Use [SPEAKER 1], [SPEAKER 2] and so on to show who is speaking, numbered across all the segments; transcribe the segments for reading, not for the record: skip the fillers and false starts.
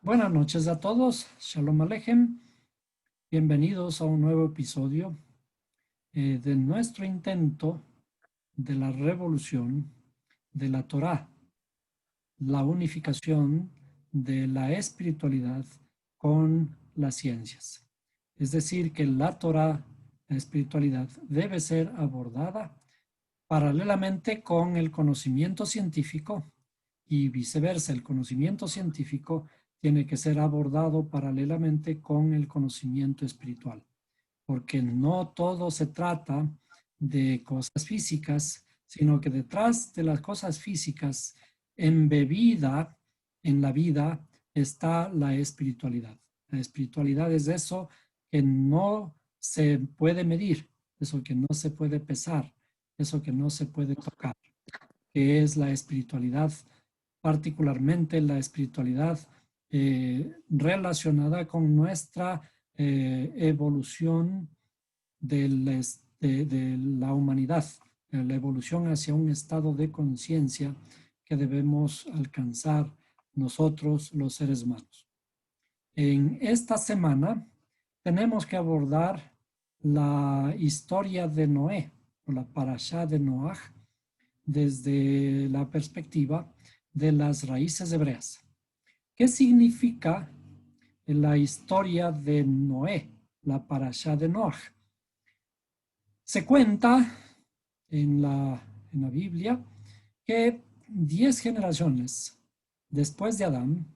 [SPEAKER 1] Buenas noches a todos. Shalom Aleichem. Bienvenidos a un nuevo episodio de nuestro intento de la revolución de la Torá, la unificación de la espiritualidad con las ciencias. Es decir, que la Torá, la espiritualidad, debe ser abordada paralelamente con el conocimiento científico y viceversa. El conocimiento científico tiene que ser abordado paralelamente con el conocimiento espiritual, porque no todo se trata de cosas físicas, sino que detrás de las cosas físicas, embebida en la vida, está la espiritualidad. La espiritualidad es eso que no se puede medir, eso que no se puede pesar, eso que no se puede tocar, que es la espiritualidad, particularmente la espiritualidad relacionada con nuestra evolución de la humanidad, la evolución hacia un estado de conciencia que debemos alcanzar nosotros los seres humanos. En esta semana tenemos que abordar la historia de Noé, o la parashá de Noaj, desde la perspectiva de las raíces hebreas. ¿Qué significa la historia de Noé, la parashá de Noaj? Se cuenta en la Biblia que 10 generaciones después de Adán,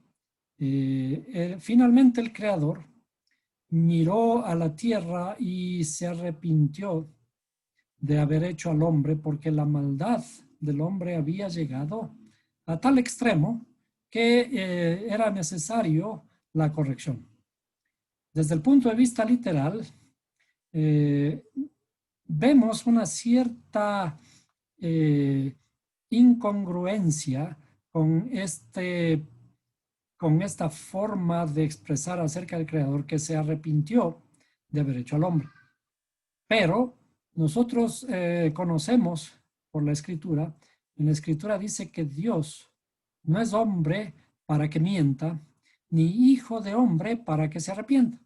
[SPEAKER 1] finalmente el Creador miró a la tierra y se arrepintió de haber hecho al hombre, porque la maldad del hombre había llegado a tal extremo que era necesario la corrección. Desde el punto de vista literal, vemos una cierta incongruencia con esta forma de expresar acerca del Creador, que se arrepintió de haber hecho al hombre. Pero nosotros conocemos por la Escritura, en la Escritura dice que Dios no es hombre para que mienta, ni hijo de hombre para que se arrepienta.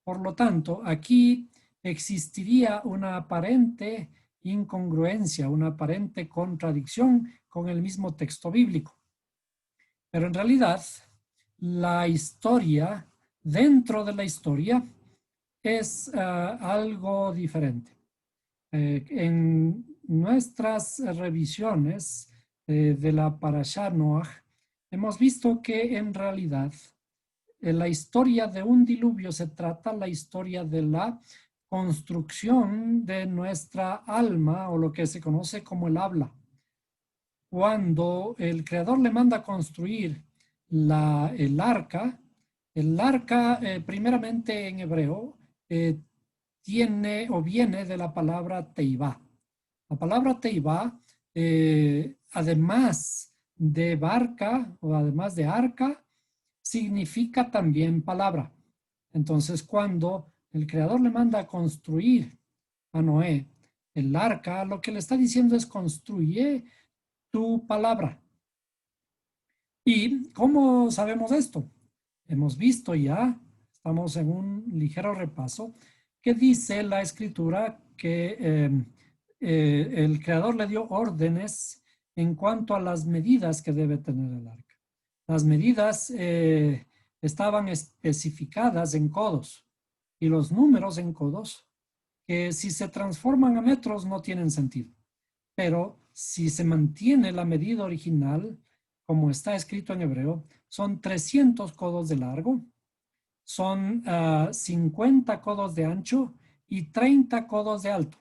[SPEAKER 1] Por lo tanto, aquí existiría una aparente incongruencia, una aparente contradicción con el mismo texto bíblico. Pero en realidad, la historia, dentro de la historia, es algo diferente. En nuestras revisiones de la Parashá Noaj, hemos visto que en realidad la historia de un diluvio se trata la historia de la construcción de nuestra alma, o lo que se conoce como el habla. Cuando el Creador le manda a construir el arca primeramente en hebreo, tiene o viene de la palabra teibá. La palabra teibá, además de barca o además de arca, significa también palabra. Entonces, cuando el Creador le manda a construir a Noé el arca, lo que le está diciendo es: construye tu palabra. ¿Y cómo sabemos esto? Hemos visto ya, estamos en un ligero repaso, que dice la Escritura que el Creador le dio órdenes en cuanto a las medidas que debe tener el arca. Las medidas estaban especificadas en codos, y los números en codos, que si se transforman a metros no tienen sentido. Pero si se mantiene la medida original, como está escrito en hebreo, son 300 codos de largo, son 50 codos de ancho y 30 codos de alto.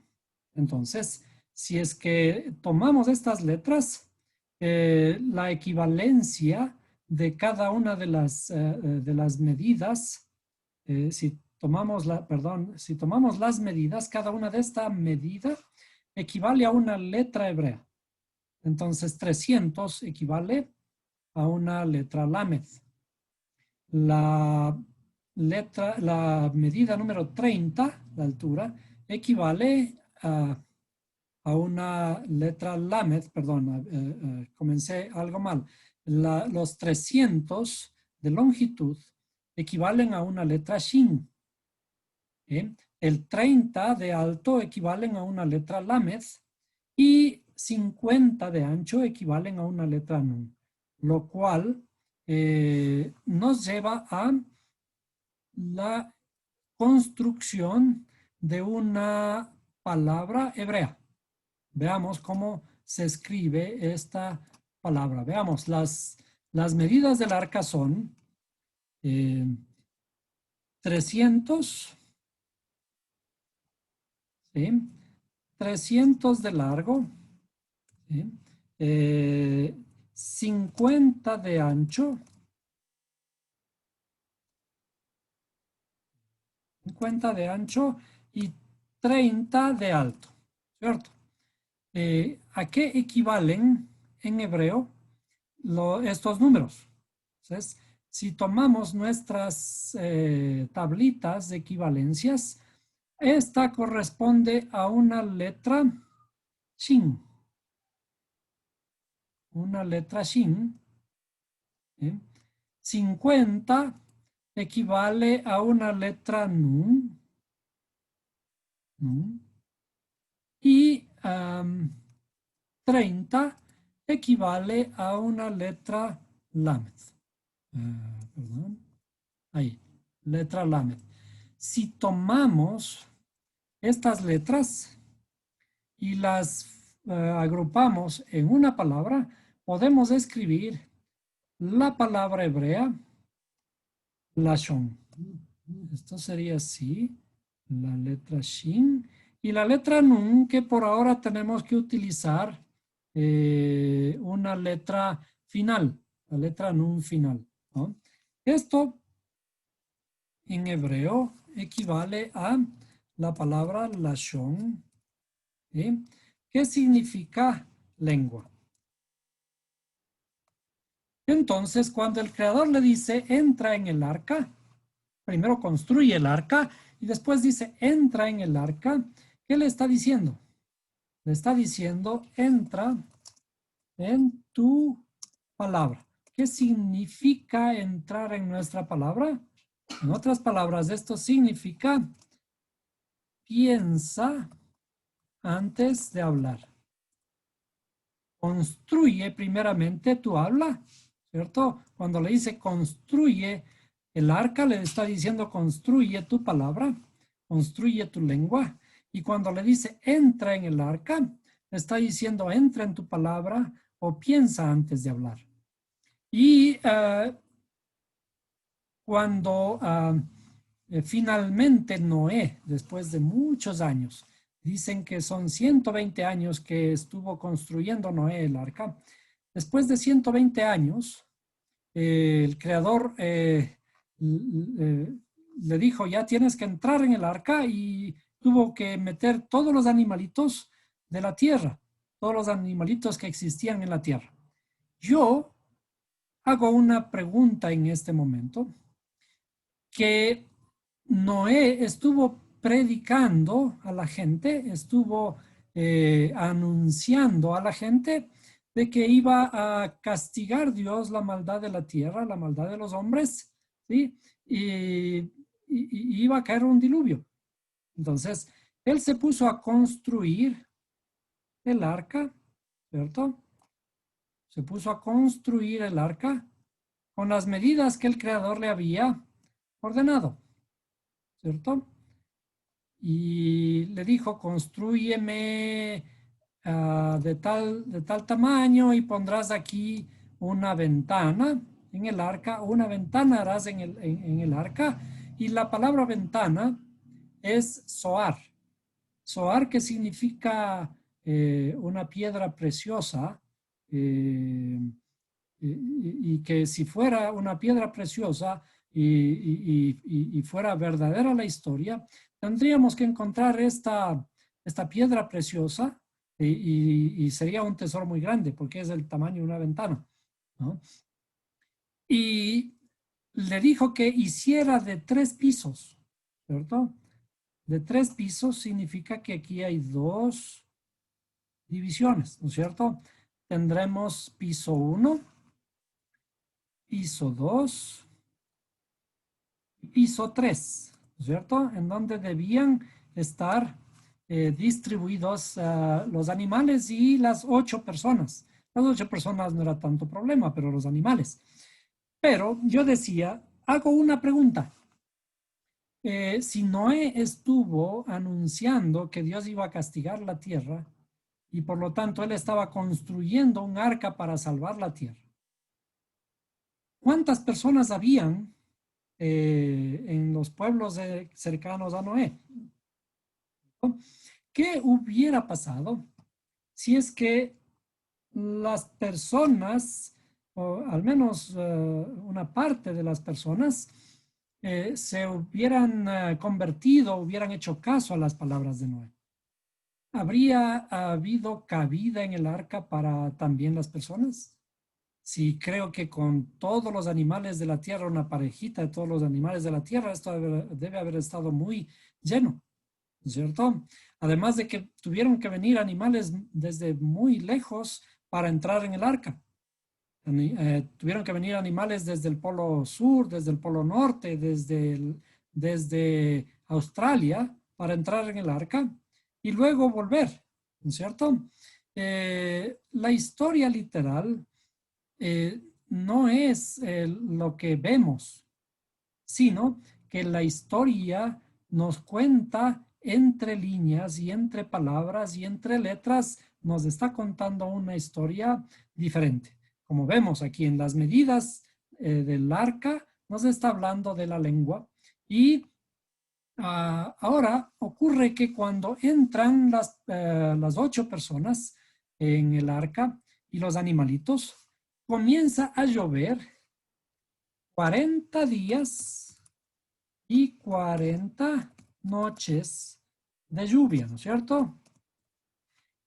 [SPEAKER 1] Entonces, si es que tomamos estas letras, la equivalencia de cada una de las medidas, si tomamos las medidas, cada una de esta medida equivale a una letra hebrea. Entonces, 300 equivale a una letra Lamed. La medida número 30, la altura, equivale a una letra Lamed, perdón, comencé algo mal. Los 300 de longitud equivalen a una letra Shin. El 30 de alto equivalen a una letra Lamed y 50 de ancho equivalen a una letra Nun, lo cual nos lleva a la construcción de una palabra hebrea. Veamos cómo se escribe esta palabra. Veamos, las medidas del arca son 300, ¿sí? 300 de largo, ¿sí? 50 de ancho, 50 de ancho y 30 de alto, ¿cierto? ¿A qué equivalen en hebreo estos números? Entonces, si tomamos nuestras tablitas de equivalencias, esta corresponde a una letra Shin. Una letra Shin. 50 equivale a una letra Nun. Y 30 equivale a una letra Lamed. Perdón. Ahí, letra Lamed. Si tomamos estas letras y las agrupamos en una palabra, podemos escribir la palabra hebrea Lashon. Esto sería así, la letra Shin y la letra Nun, que por ahora tenemos que utilizar una letra final, la letra Nun final, ¿no? Esto en hebreo equivale a la palabra Lashon, ¿sí? ¿Qué significa lengua? Entonces, cuando el creador le dice, entra en el arca, primero construye el arca y después dice, entra en el arca, ¿qué le está diciendo? Le está diciendo, entra en tu palabra. ¿Qué significa entrar en nuestra palabra? En otras palabras, esto significa piensa antes de hablar. Construye primeramente tu habla, ¿cierto? Cuando le dice construye el arca, le está diciendo construye tu palabra, construye tu lengua. Y cuando le dice entra en el arca, le está diciendo entra en tu palabra o piensa antes de hablar. Y cuando finalmente Noé, después de muchos años, dicen que son 120 años que estuvo construyendo Noé el arca. Después de 120 años, el creador le dijo, ya tienes que entrar en el arca y tuvo que meter todos los animalitos de la tierra, todos los animalitos que existían en la tierra. Yo hago una pregunta en este momento, que Noé estuvo predicando a la gente, estuvo anunciando a la gente de que iba a castigar Dios la maldad de la tierra, la maldad de los hombres, ¿sí? Y iba a caer un diluvio. Entonces, él se puso a construir el arca, ¿cierto? Se puso a construir el arca con las medidas que el Creador le había ordenado, ¿cierto? Y le dijo, construyeme de tal tamaño y pondrás aquí una ventana en el arca, una ventana harás en el arca, y la palabra ventana es soar. Soar, que significa una piedra preciosa, y que si fuera una piedra preciosa y fuera verdadera la historia, tendríamos que encontrar esta piedra preciosa y sería un tesoro muy grande porque es del tamaño de una ventana, ¿no? Y le dijo que hiciera de 3 pisos, ¿cierto? De 3 pisos significa que aquí hay 2 divisiones, ¿no es cierto? Tendremos piso 1, piso 2 piso 3, ¿cierto? En donde debían estar distribuidos los animales y las 8 personas. Las 8 personas no era tanto problema, pero los animales. Pero yo decía, hago una pregunta. Si Noé estuvo anunciando que Dios iba a castigar la tierra y por lo tanto él estaba construyendo un arca para salvar la tierra, ¿cuántas personas habían en los pueblos cercanos a Noé? ¿Qué hubiera pasado si es que las personas, o al menos una parte de las personas, se hubieran convertido, hubieran hecho caso a las palabras de Noé? ¿Habría habido cabida en el arca para también las personas? Sí, creo que con todos los animales de la tierra, una parejita de todos los animales de la tierra, esto debe haber estado muy lleno, ¿cierto? Además de que tuvieron que venir animales desde muy lejos para entrar en el arca. Tuvieron que venir animales desde el polo sur, desde el polo norte, desde Australia para entrar en el arca y luego volver, ¿no es cierto? La historia literal no es lo que vemos, sino que la historia nos cuenta entre líneas y entre palabras y entre letras, nos está contando una historia diferente. Como vemos aquí en las medidas del arca, nos está hablando de la lengua y ahora ocurre que cuando entran las 8 personas en el arca y los animalitos, comienza a llover 40 días y 40 noches de lluvia, ¿no es cierto?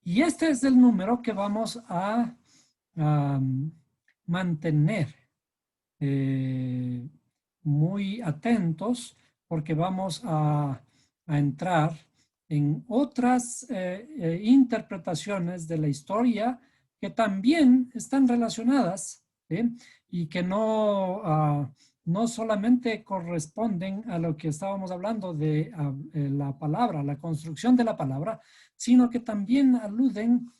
[SPEAKER 1] Y este es el número que vamos a mantener muy atentos porque vamos a entrar en otras interpretaciones de la historia que también están relacionadas, ¿sí? Y que no solamente corresponden a lo que estábamos hablando de la palabra, la construcción de la palabra, sino que también aluden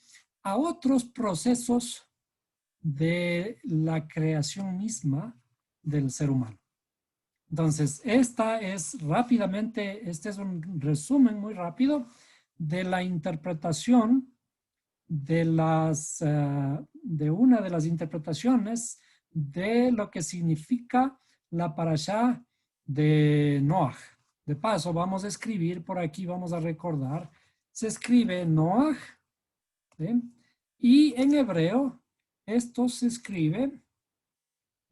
[SPEAKER 1] a otros procesos de la creación misma del ser humano. Entonces, este es un resumen muy rápido de la interpretación de una de las interpretaciones de lo que significa la parashá de Noaj. De paso, vamos a escribir por aquí, vamos a recordar, se escribe Noaj, ¿sí? Y en hebreo, esto se escribe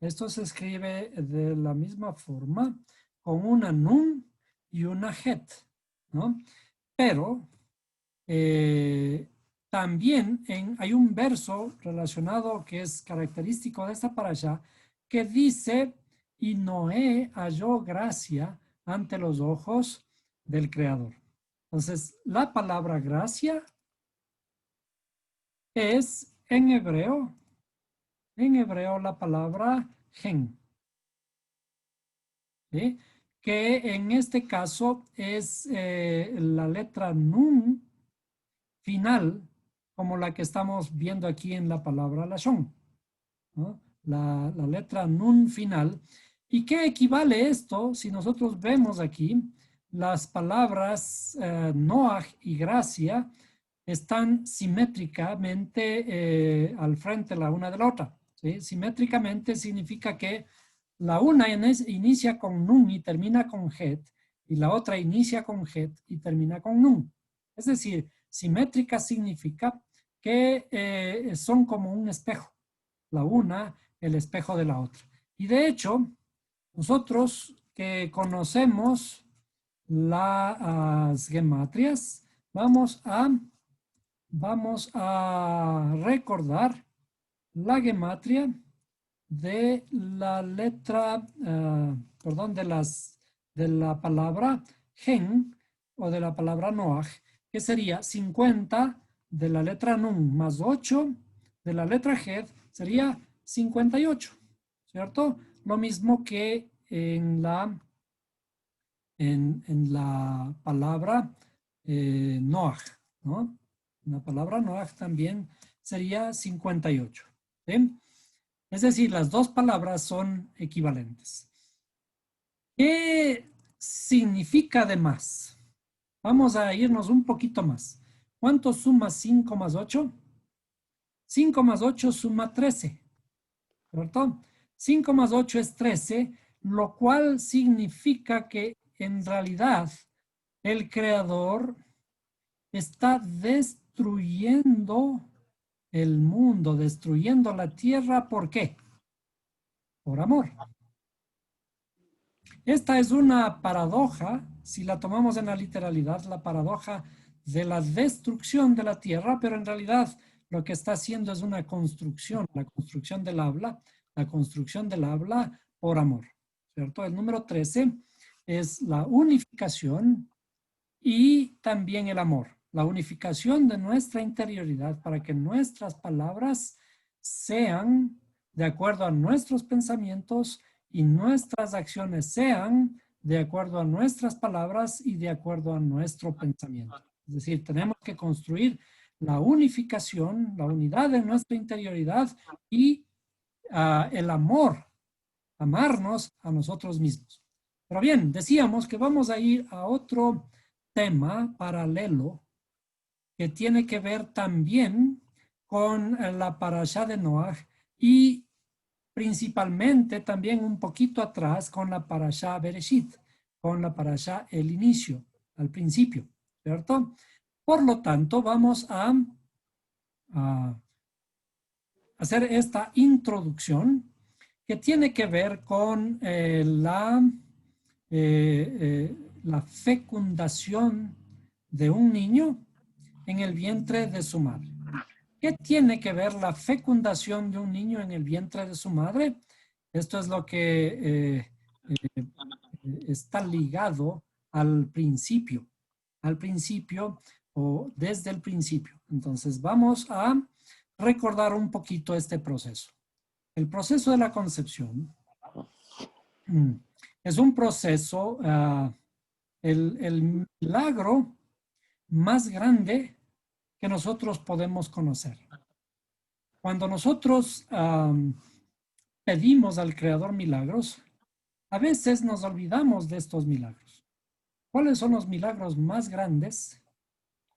[SPEAKER 1] de la misma forma, con una nun y una het, ¿no? Pero también hay un verso relacionado que es característico de esta parasha que dice, y Noé halló gracia ante los ojos del Creador. Entonces, la palabra gracia es en hebreo la palabra gen, ¿sí? Que en este caso es la letra nun final, como la que estamos viendo aquí en la palabra lashon, ¿no? La letra nun final. ¿Y qué equivale esto? Si nosotros vemos aquí, las palabras Noach y gracia están simétricamente al frente la una de la otra, ¿sí? Simétricamente significa que la una inicia con nun y termina con het, y la otra inicia con het y termina con nun. Es decir, simétrica significa que son como un espejo, la una, el espejo de la otra. Y de hecho, nosotros que conocemos las gematrias, vamos a recordar la gematria de la letra, perdón, de la palabra gen o de la palabra Noach, que sería 50 de la letra Nun más 8 de la letra Het sería 58, ¿cierto? Lo mismo que en la en la palabra Noach, ¿no? La palabra Noach también sería 58. ¿Sí? Es decir, las dos palabras son equivalentes. ¿Qué significa de más? Vamos a irnos un poquito más. ¿Cuánto suma 5 más 8? 5 más 8 suma 13, ¿cierto? 5 más 8 es 13, lo cual significa que en realidad el creador está destruyendo el mundo, destruyendo la tierra. ¿Por qué? Por amor. Esta es una paradoja, si la tomamos en la literalidad, la paradoja de la destrucción de la tierra, pero en realidad lo que está haciendo es una construcción, la construcción del habla, la construcción del habla por amor, ¿cierto? El número 13 es la unificación y también el amor, la unificación de nuestra interioridad para que nuestras palabras sean de acuerdo a nuestros pensamientos y nuestras acciones sean de acuerdo a nuestras palabras y de acuerdo a nuestro pensamiento. Es decir, tenemos que construir la unificación, la unidad de nuestra interioridad y el amor, amarnos a nosotros mismos. Pero bien, decíamos que vamos a ir a otro tema paralelo que tiene que ver también con la parashá de Noaj y principalmente también un poquito atrás con la parashá Bereshit, con la parashá el inicio, al principio, ¿cierto? Por lo tanto, vamos a hacer esta introducción que tiene que ver con la fecundación de un niño en el vientre de su madre. ¿Qué tiene que ver la fecundación de un niño en el vientre de su madre? Esto es lo que está ligado al principio o desde el principio. Entonces vamos a recordar un poquito este proceso. El proceso de la concepción es un proceso, el milagro más grande que nosotros podemos conocer. Cuando nosotros pedimos al Creador milagros, a veces nos olvidamos de estos milagros. ¿Cuáles son los milagros más grandes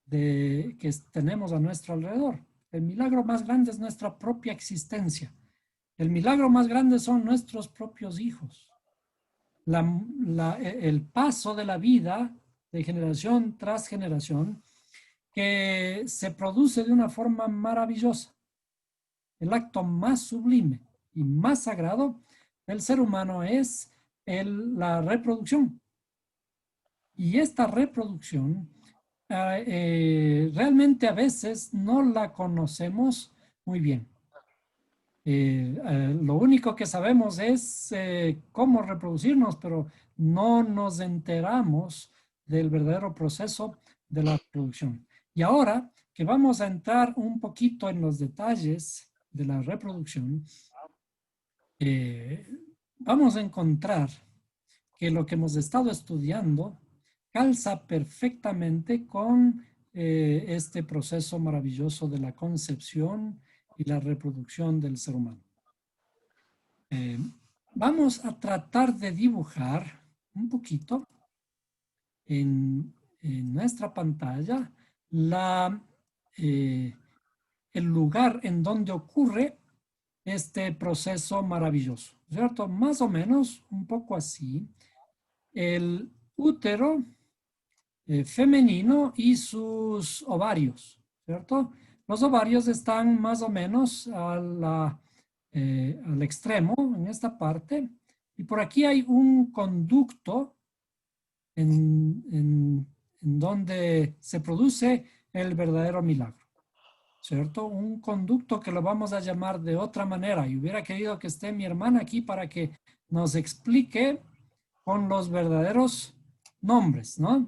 [SPEAKER 1] que tenemos a nuestro alrededor? El milagro más grande es nuestra propia existencia. El milagro más grande son nuestros propios hijos. El paso de la vida de generación tras generación que se produce de una forma maravillosa. El acto más sublime y más sagrado del ser humano es la reproducción. Y esta reproducción realmente a veces no la conocemos muy bien. Lo único que sabemos es cómo reproducirnos, pero no nos enteramos del verdadero proceso de la reproducción. Y ahora que vamos a entrar un poquito en los detalles de la reproducción, vamos a encontrar que lo que hemos estado estudiando calza perfectamente con este proceso maravilloso de la concepción y la reproducción del ser humano. Vamos a tratar de dibujar un poquito en nuestra pantalla el lugar en donde ocurre este proceso maravilloso, ¿cierto? Más o menos un poco así. El útero femenino y sus ovarios, ¿cierto? Los ovarios están más o menos al extremo, en esta parte, y por aquí hay un conducto en donde se produce el verdadero milagro, ¿cierto? Un conducto que lo vamos a llamar de otra manera, y hubiera querido que esté mi hermana aquí para que nos explique con los verdaderos nombres, ¿no?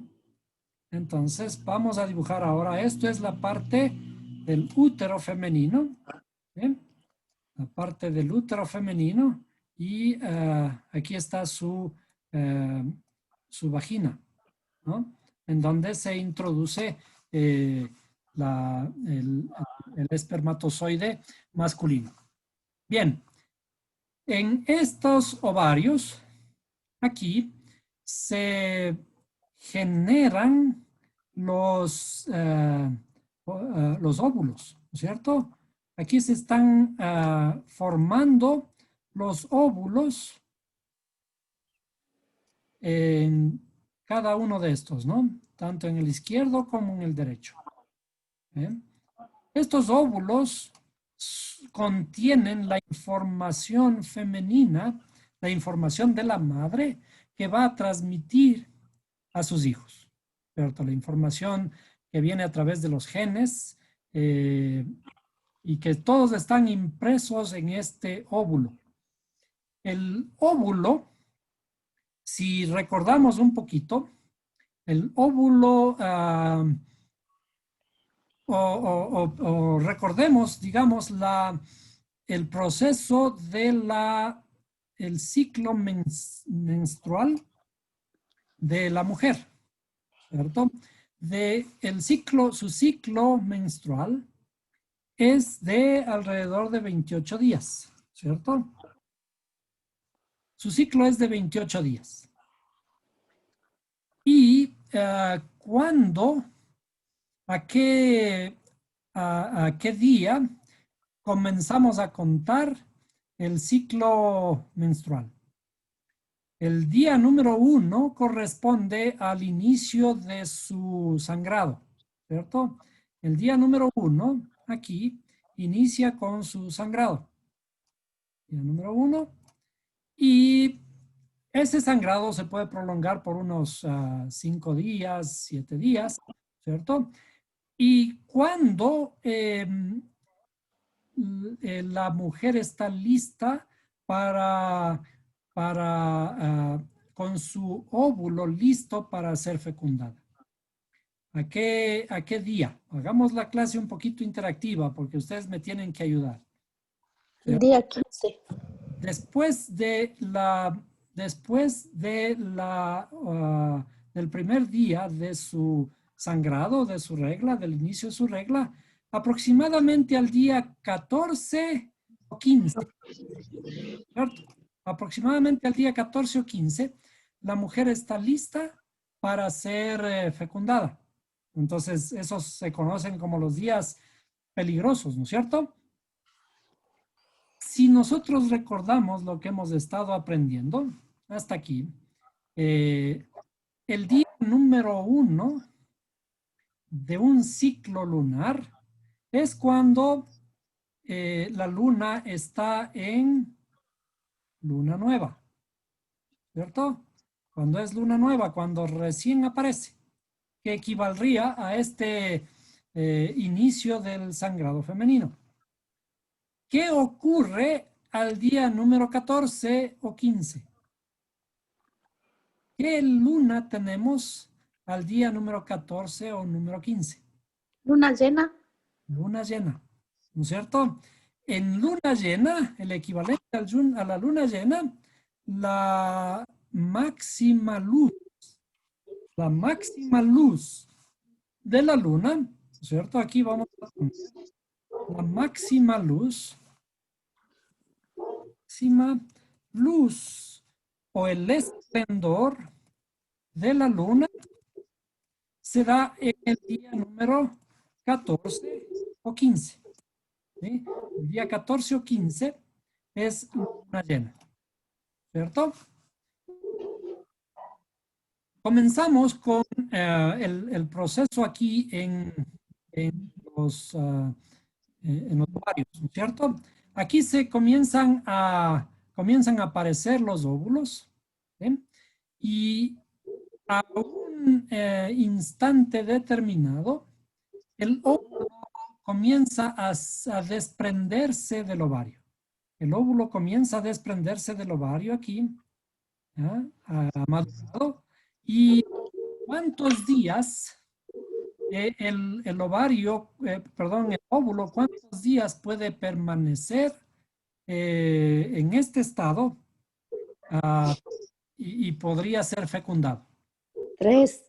[SPEAKER 1] Entonces vamos a dibujar ahora. Esto es la parte del útero femenino. ¿Bien? La parte del útero femenino. Y aquí está su vagina, ¿no? En donde se introduce el espermatozoide masculino. Bien, en estos ovarios, aquí se generan los óvulos, ¿no es cierto? Aquí se están formando los óvulos en cada uno de estos, ¿no? Tanto en el izquierdo como en el derecho. ¿Bien? Estos óvulos contienen la información femenina, la información de la madre que va a transmitir a sus hijos, ¿cierto? La información que viene a través de los genes y que todos están impresos en este óvulo. El óvulo, si recordamos un poquito, el óvulo o recordemos, digamos, el proceso el ciclo menstrual de la mujer, ¿cierto? Su ciclo menstrual es de alrededor de 28 días, ¿cierto? Su ciclo es de 28 días. Y a qué día comenzamos a contar el ciclo menstrual. El día número 1 corresponde al inicio de su sangrado, ¿cierto? El día número 1 aquí inicia con su sangrado. Día número 1. Y ese sangrado se puede prolongar por unos 5 días, 7 días, ¿cierto? Y cuando la mujer está lista con su óvulo listo para ser fecundada. ¿A qué día? Hagamos la clase un poquito interactiva porque ustedes me tienen que ayudar. ¿Cierto?
[SPEAKER 2] Día 15.
[SPEAKER 1] Del primer día de su sangrado, de su regla, del inicio de su regla, aproximadamente al día 14 o 15, ¿cierto? Aproximadamente al día 14 o 15, la mujer está lista para ser fecundada. Entonces, esos se conocen como los días peligrosos, ¿no es cierto? Si nosotros recordamos lo que hemos estado aprendiendo hasta aquí, el día número 1 de un ciclo lunar es cuando la luna está en luna nueva, ¿cierto? Cuando es luna nueva, cuando recién aparece, que equivaldría a este inicio del sangrado femenino. ¿Qué ocurre al día número 14 o 15? ¿Qué luna tenemos al día número 14 o número 15?
[SPEAKER 2] Luna llena.
[SPEAKER 1] Luna llena, ¿no es cierto? En luna llena, el equivalente a la luna llena, la máxima luz de la luna, ¿no es cierto? Aquí vamos a poner la máxima luz o el esplendor de la luna se da en el día número 14 o 15. ¿Sí? El día 14 o 15 es luna llena, ¿cierto? Comenzamos con el proceso aquí en los ovarios, ¿cierto? Aquí comienzan a aparecer los óvulos, ¿sí? Y a un instante determinado, el óvulo comienza a desprenderse del ovario. El óvulo comienza a desprenderse del ovario aquí, ¿ya? Madurado. ¿Y cuántos días el óvulo, cuántos días puede permanecer en este estado y podría ser fecundado?
[SPEAKER 2] 3.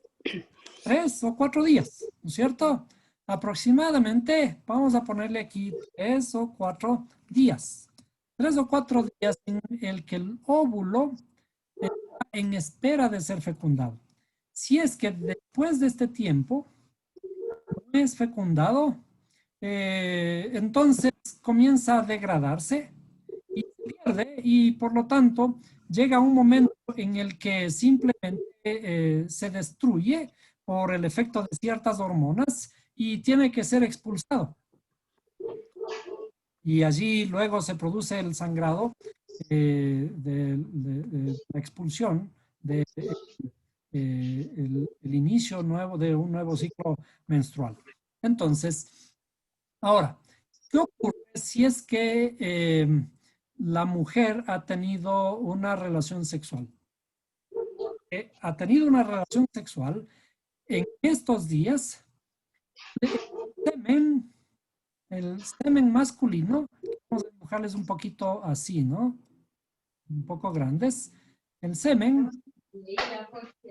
[SPEAKER 1] 3 o 4 días, ¿no es cierto? Aproximadamente, vamos a ponerle aquí 3 o 4 días. 3 o 4 días en el que el óvulo está en espera de ser fecundado. Si es que después de este tiempo no es fecundado, entonces comienza a degradarse y se pierde y por lo tanto llega un momento en el que simplemente se destruye por el efecto de ciertas hormonas y tiene que ser expulsado. Y allí luego se produce el sangrado de la expulsión de el inicio nuevo de un nuevo ciclo menstrual. Entonces, ahora, ¿qué ocurre si es que la mujer ha tenido una relación sexual? Ha tenido una relación sexual en estos días, el semen, el semen masculino, vamos a dibujarles un poquito así, ¿no? Un poco grandes. El semen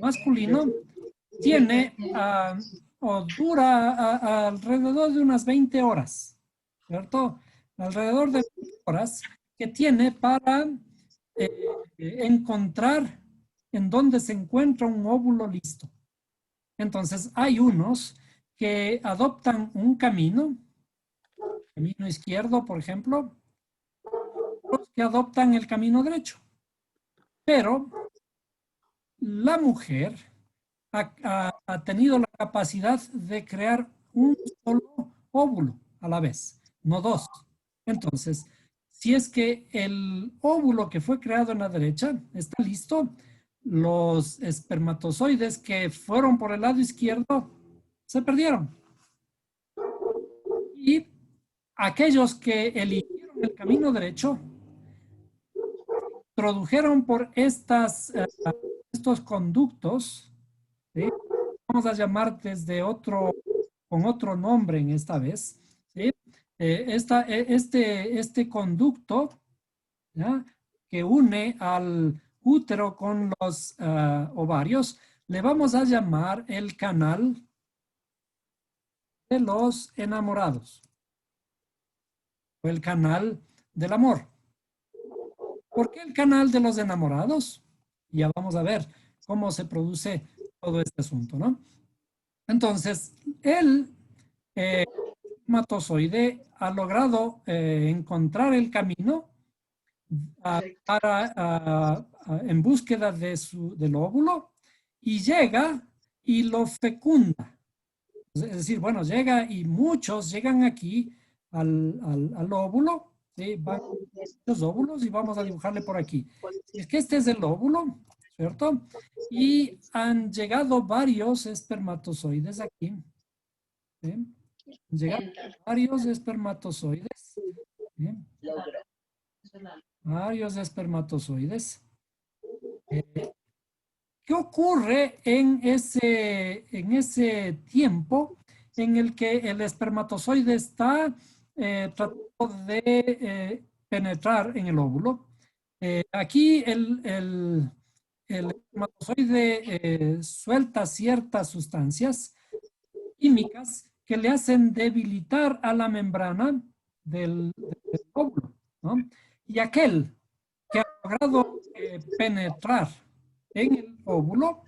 [SPEAKER 1] masculino tiene o dura alrededor de unas 20 horas, ¿cierto? Alrededor de 20 horas que tiene para encontrar en dónde se encuentra un óvulo listo. Entonces, hay unos que adoptan un camino izquierdo, por ejemplo, otros que adoptan el camino derecho. Pero la mujer ha tenido la capacidad de crear un solo óvulo a la vez, no dos. Entonces, si es que el óvulo que fue creado en la derecha está listo, los espermatozoides que fueron por el lado izquierdo se perdieron. Y aquellos que eligieron el camino derecho introdujeron por estos conductos, ¿sí? Vamos a llamar con otro nombre en esta vez, ¿sí? Este conducto, ¿ya? Que une al útero con los ovarios, le vamos a llamar el canal de los enamorados o el canal del amor. ¿Por qué el canal de los enamorados? Ya vamos a ver cómo se produce todo este asunto, ¿no? Entonces, el espermatozoide ha logrado encontrar el camino en búsqueda del óvulo y llega y lo fecunda. Es decir, bueno, llega y muchos llegan aquí al óvulo, ¿sí? Van los óvulos y vamos a dibujarle por aquí. Es que este es el óvulo, ¿cierto? Y han llegado varios espermatozoides aquí. ¿Sí? Han llegado varios espermatozoides. ¿Sí? Varios espermatozoides. ¿Qué ocurre en ese tiempo en el que el espermatozoide está tratando de penetrar en el óvulo? Aquí el espermatozoide suelta ciertas sustancias químicas que le hacen debilitar a la membrana del óvulo, ¿no? Y aquel que ha logrado penetrar en el óvulo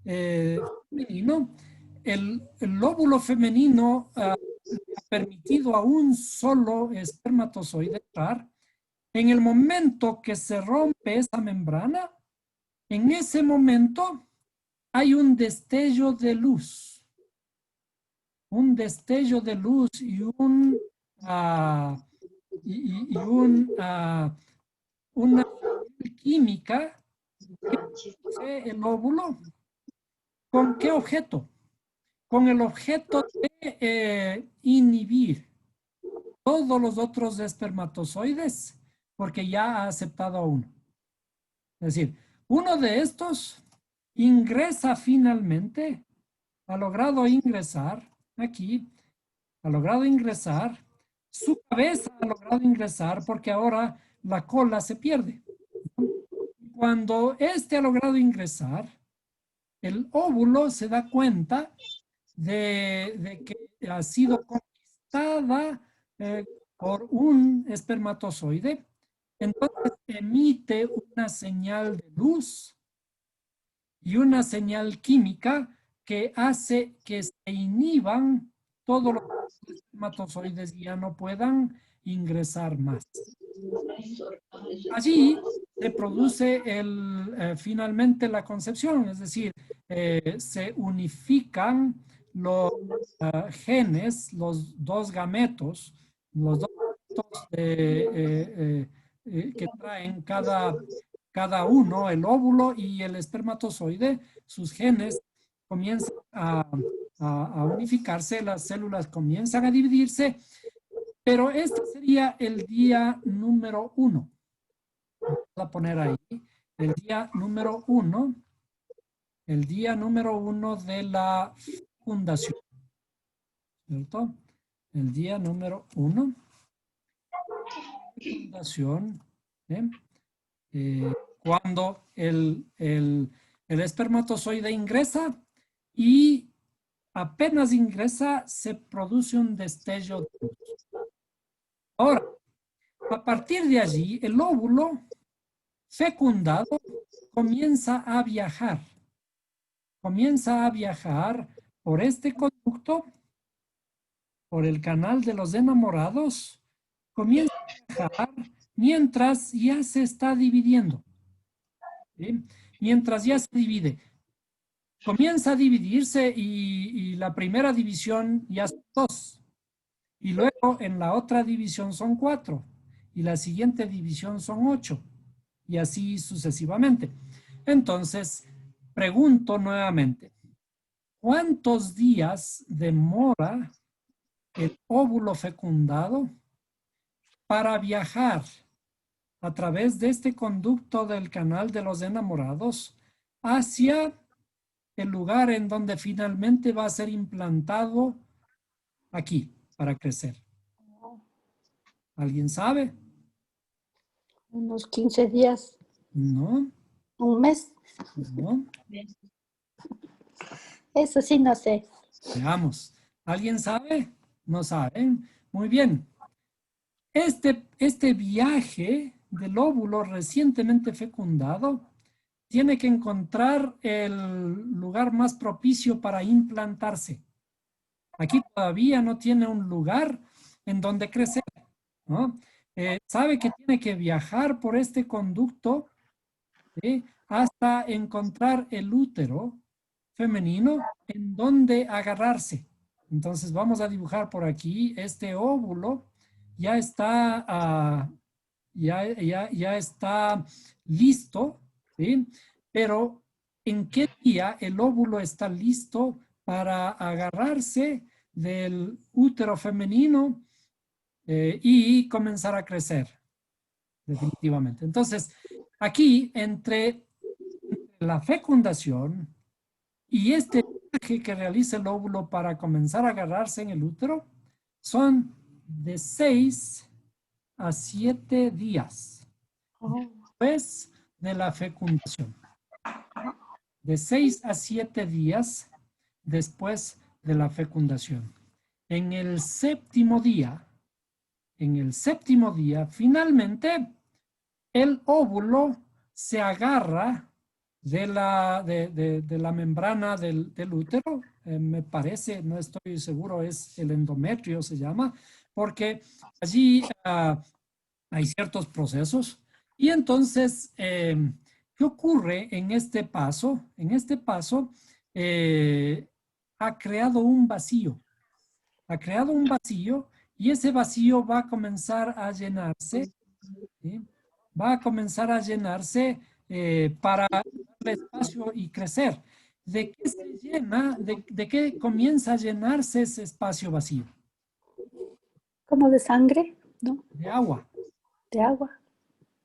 [SPEAKER 1] femenino, el óvulo femenino ha permitido a un solo espermatozoide entrar. En el momento que se rompe esa membrana, en ese momento hay un destello de luz y una química que produce el óvulo. ¿Con qué objeto? Con el objeto de inhibir todos los otros espermatozoides, porque ya ha aceptado a uno. Es decir, uno de estos ingresa finalmente, ha logrado ingresar aquí, ha logrado ingresar, su cabeza ha logrado ingresar porque ahora la cola se pierde. Cuando este ha logrado ingresar, el óvulo se da cuenta de que ha sido conquistada por un espermatozoide. Entonces emite una señal de luz y una señal química que hace que se inhiban todos los espermatozoides y ya no puedan ingresar más. Allí se produce finalmente la concepción, es decir, se unifican los genes, los dos gametos, los dos gametos que traen cada uno, el óvulo y el espermatozoide, sus genes comienzan a unificarse, las células comienzan a dividirse, pero este sería el día número 1. Vamos a poner ahí el día número 1, el día número 1 de la fundación, ¿cierto? El día número 1, fundación, ¿eh? Cuando el espermatozoide ingresa y apenas ingresa, se produce un destello de luz. Ahora, a partir de allí, el óvulo fecundado comienza a viajar por este conducto, por el canal de los enamorados, comienza a viajar mientras ya se está dividiendo. ¿Sí? Mientras ya se divide. Comienza a dividirse y la primera división ya son 2. Y luego en la otra división son 4. Y la siguiente división son 8. Y así sucesivamente. Entonces, pregunto nuevamente, ¿cuántos días demora el óvulo fecundado para viajar a través de este conducto del canal de los enamorados hacia el lugar en donde finalmente va a ser implantado aquí para crecer? ¿Alguien sabe?
[SPEAKER 2] Unos 15 días,
[SPEAKER 1] No,
[SPEAKER 2] un mes.
[SPEAKER 1] no.
[SPEAKER 2] Eso sí, no sé.
[SPEAKER 1] Veamos. ¿Alguien sabe? No saben. Muy bien. Este viaje del óvulo recientemente fecundado tiene que encontrar el lugar más propicio para implantarse. Aquí todavía no tiene un lugar en donde crecer, ¿no? Sabe que tiene que viajar por este conducto, ¿sí? Hasta encontrar el útero femenino en donde agarrarse. Entonces vamos a dibujar por aquí este óvulo. Ya está, ya está listo, ¿sí? Pero ¿en qué día el óvulo está listo para agarrarse del útero femenino y comenzar a crecer? Definitivamente. Entonces, aquí entre la fecundación y este viaje que realiza el óvulo para comenzar a agarrarse en el útero son de 6 a 7 días después de la fecundación. De 6 a 7 días después de la fecundación. En el séptimo día, finalmente, el óvulo se agarra de la membrana del útero, me parece, no estoy seguro, es el endometrio se llama, porque allí hay ciertos procesos. Y entonces, ¿qué ocurre en este paso? En este paso ha creado un vacío. Ha creado un vacío y ese vacío va a comenzar a llenarse, ¿sí? Va a comenzar a llenarse para darle espacio y crecer. ¿De qué se llena? ¿De qué comienza a llenarse ese espacio vacío?
[SPEAKER 2] Como de sangre, ¿no?
[SPEAKER 1] De agua.
[SPEAKER 2] De agua.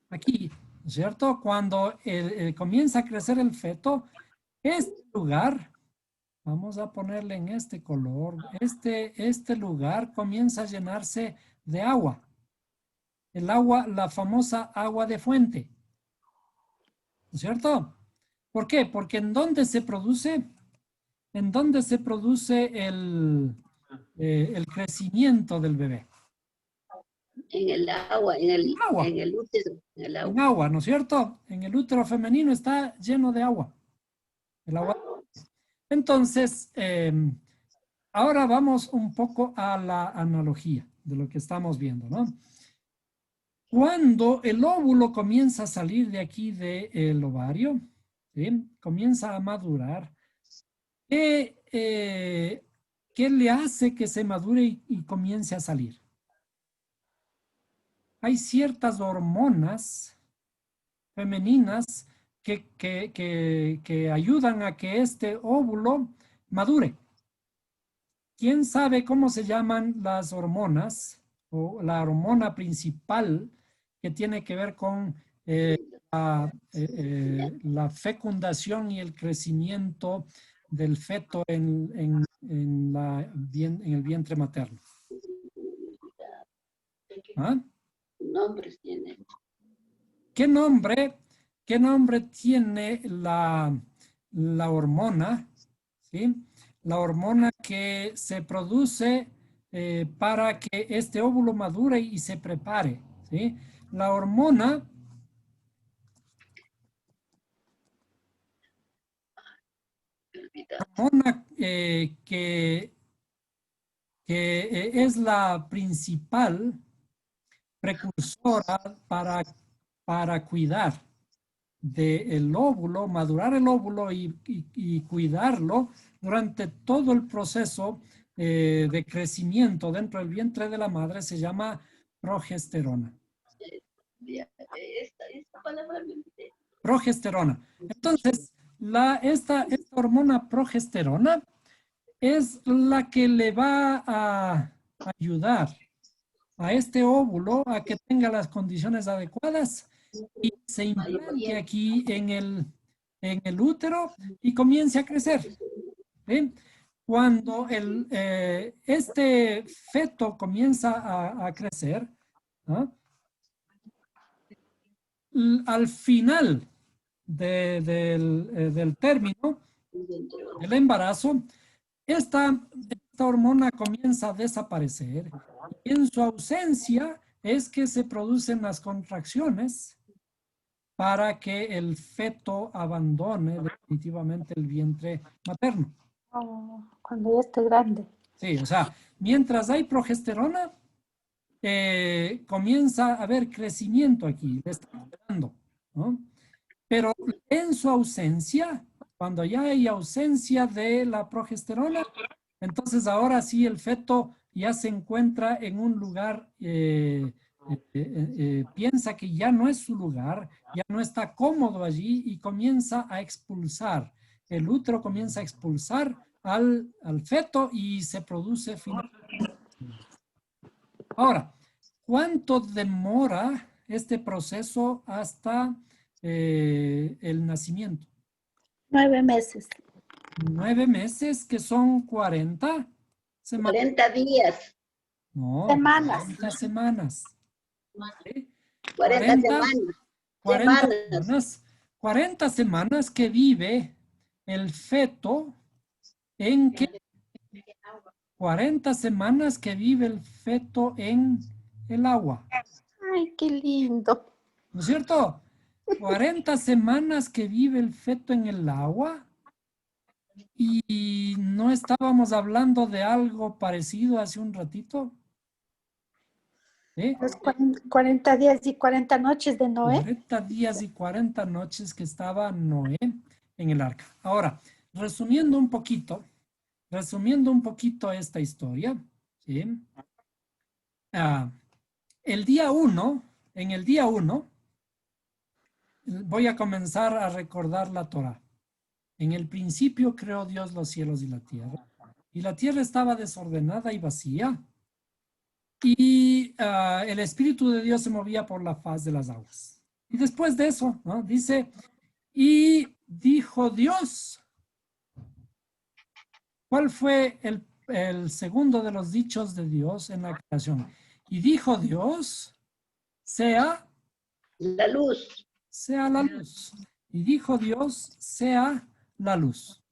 [SPEAKER 1] Aquí, ¿no es cierto? Cuando comienza a crecer el feto, este lugar, vamos a ponerle en este color, este lugar comienza a llenarse de agua. El agua, la famosa agua de fuente, ¿no es cierto? ¿Por qué? Porque ¿en dónde se produce? ¿En dónde se produce el crecimiento del bebé?
[SPEAKER 3] En el agua,
[SPEAKER 1] Agua,
[SPEAKER 3] en el útero, en el
[SPEAKER 1] en
[SPEAKER 3] agua.
[SPEAKER 1] agua, ¿no es cierto? En el útero femenino está lleno de agua. El agua. Entonces, ahora vamos un poco a la analogía de lo que estamos viendo, ¿no? Cuando el óvulo comienza a salir de aquí del ovario, ¿sí? Comienza a madurar, ¿qué le hace que se madure y comience a salir? Hay ciertas hormonas femeninas que ayudan a que este óvulo madure. ¿Quién sabe cómo se llaman las hormonas o la hormona principal que tiene que ver con la fecundación y el crecimiento del feto en el vientre materno? ¿Ah?
[SPEAKER 3] Nombres tiene.
[SPEAKER 1] ¿Qué nombre tiene la hormona? ¿Sí? La hormona que se produce para que este óvulo madure y se prepare. ¿Sí? La hormona que es la principal precursora para cuidar del óvulo, madurar el óvulo y cuidarlo durante todo el proceso de crecimiento dentro del vientre de la madre, se llama progesterona.
[SPEAKER 3] Esta palabra me olvidé.
[SPEAKER 1] Progesterona. Entonces, esta hormona progesterona es la que le va a ayudar a este óvulo a que tenga las condiciones adecuadas y se implante aquí en el útero y comience a crecer. ¿Sí? Cuando este feto comienza a crecer, ¿no? Al final del término del embarazo, esta hormona comienza a desaparecer y en su ausencia es que se producen las contracciones para que el feto abandone definitivamente el vientre materno.
[SPEAKER 2] Oh, cuando ya esté grande.
[SPEAKER 1] Sí, o sea, mientras hay progesterona, comienza a haber crecimiento aquí, le está dando, ¿no? Pero en su ausencia, cuando ya hay ausencia de la progesterona, entonces ahora sí el feto ya se encuentra en un lugar, piensa que ya no es su lugar, ya no está cómodo allí y comienza a expulsar. El útero comienza a expulsar al feto y se produce finalmente. Ahora, ¿cuánto demora este proceso hasta el nacimiento?
[SPEAKER 2] 9 meses.
[SPEAKER 1] 9 meses, que son 40 semanas.
[SPEAKER 3] 40 días.
[SPEAKER 1] No,
[SPEAKER 2] Semanas.
[SPEAKER 1] 40 semanas. ¿Sí?
[SPEAKER 3] 40 semanas.
[SPEAKER 1] 40 semanas. 40 semanas que vive el feto en qué? 40 semanas que vive el feto en el agua.
[SPEAKER 2] Ay, qué lindo.
[SPEAKER 1] ¿No es cierto? 40 semanas que vive el feto en el agua y no estábamos hablando de algo parecido hace un ratito. ¿Eh?
[SPEAKER 2] Los 40 días y 40 noches de Noé.
[SPEAKER 1] 40 días y 40 noches que estaba Noé en el arca. Ahora, resumiendo un poquito esta historia, ¿sí? El día 1, en el día 1, voy a comenzar a recordar la Torá. En el principio creó Dios los cielos y la tierra estaba desordenada y vacía, y el Espíritu de Dios se movía por la faz de las aguas. Y después de eso, ¿no? Dice, y dijo Dios. ¿Cuál fue el segundo de los dichos de Dios en la creación? Y dijo Dios, sea
[SPEAKER 3] La luz.
[SPEAKER 1] la luz. Y dijo Dios, sea la luz.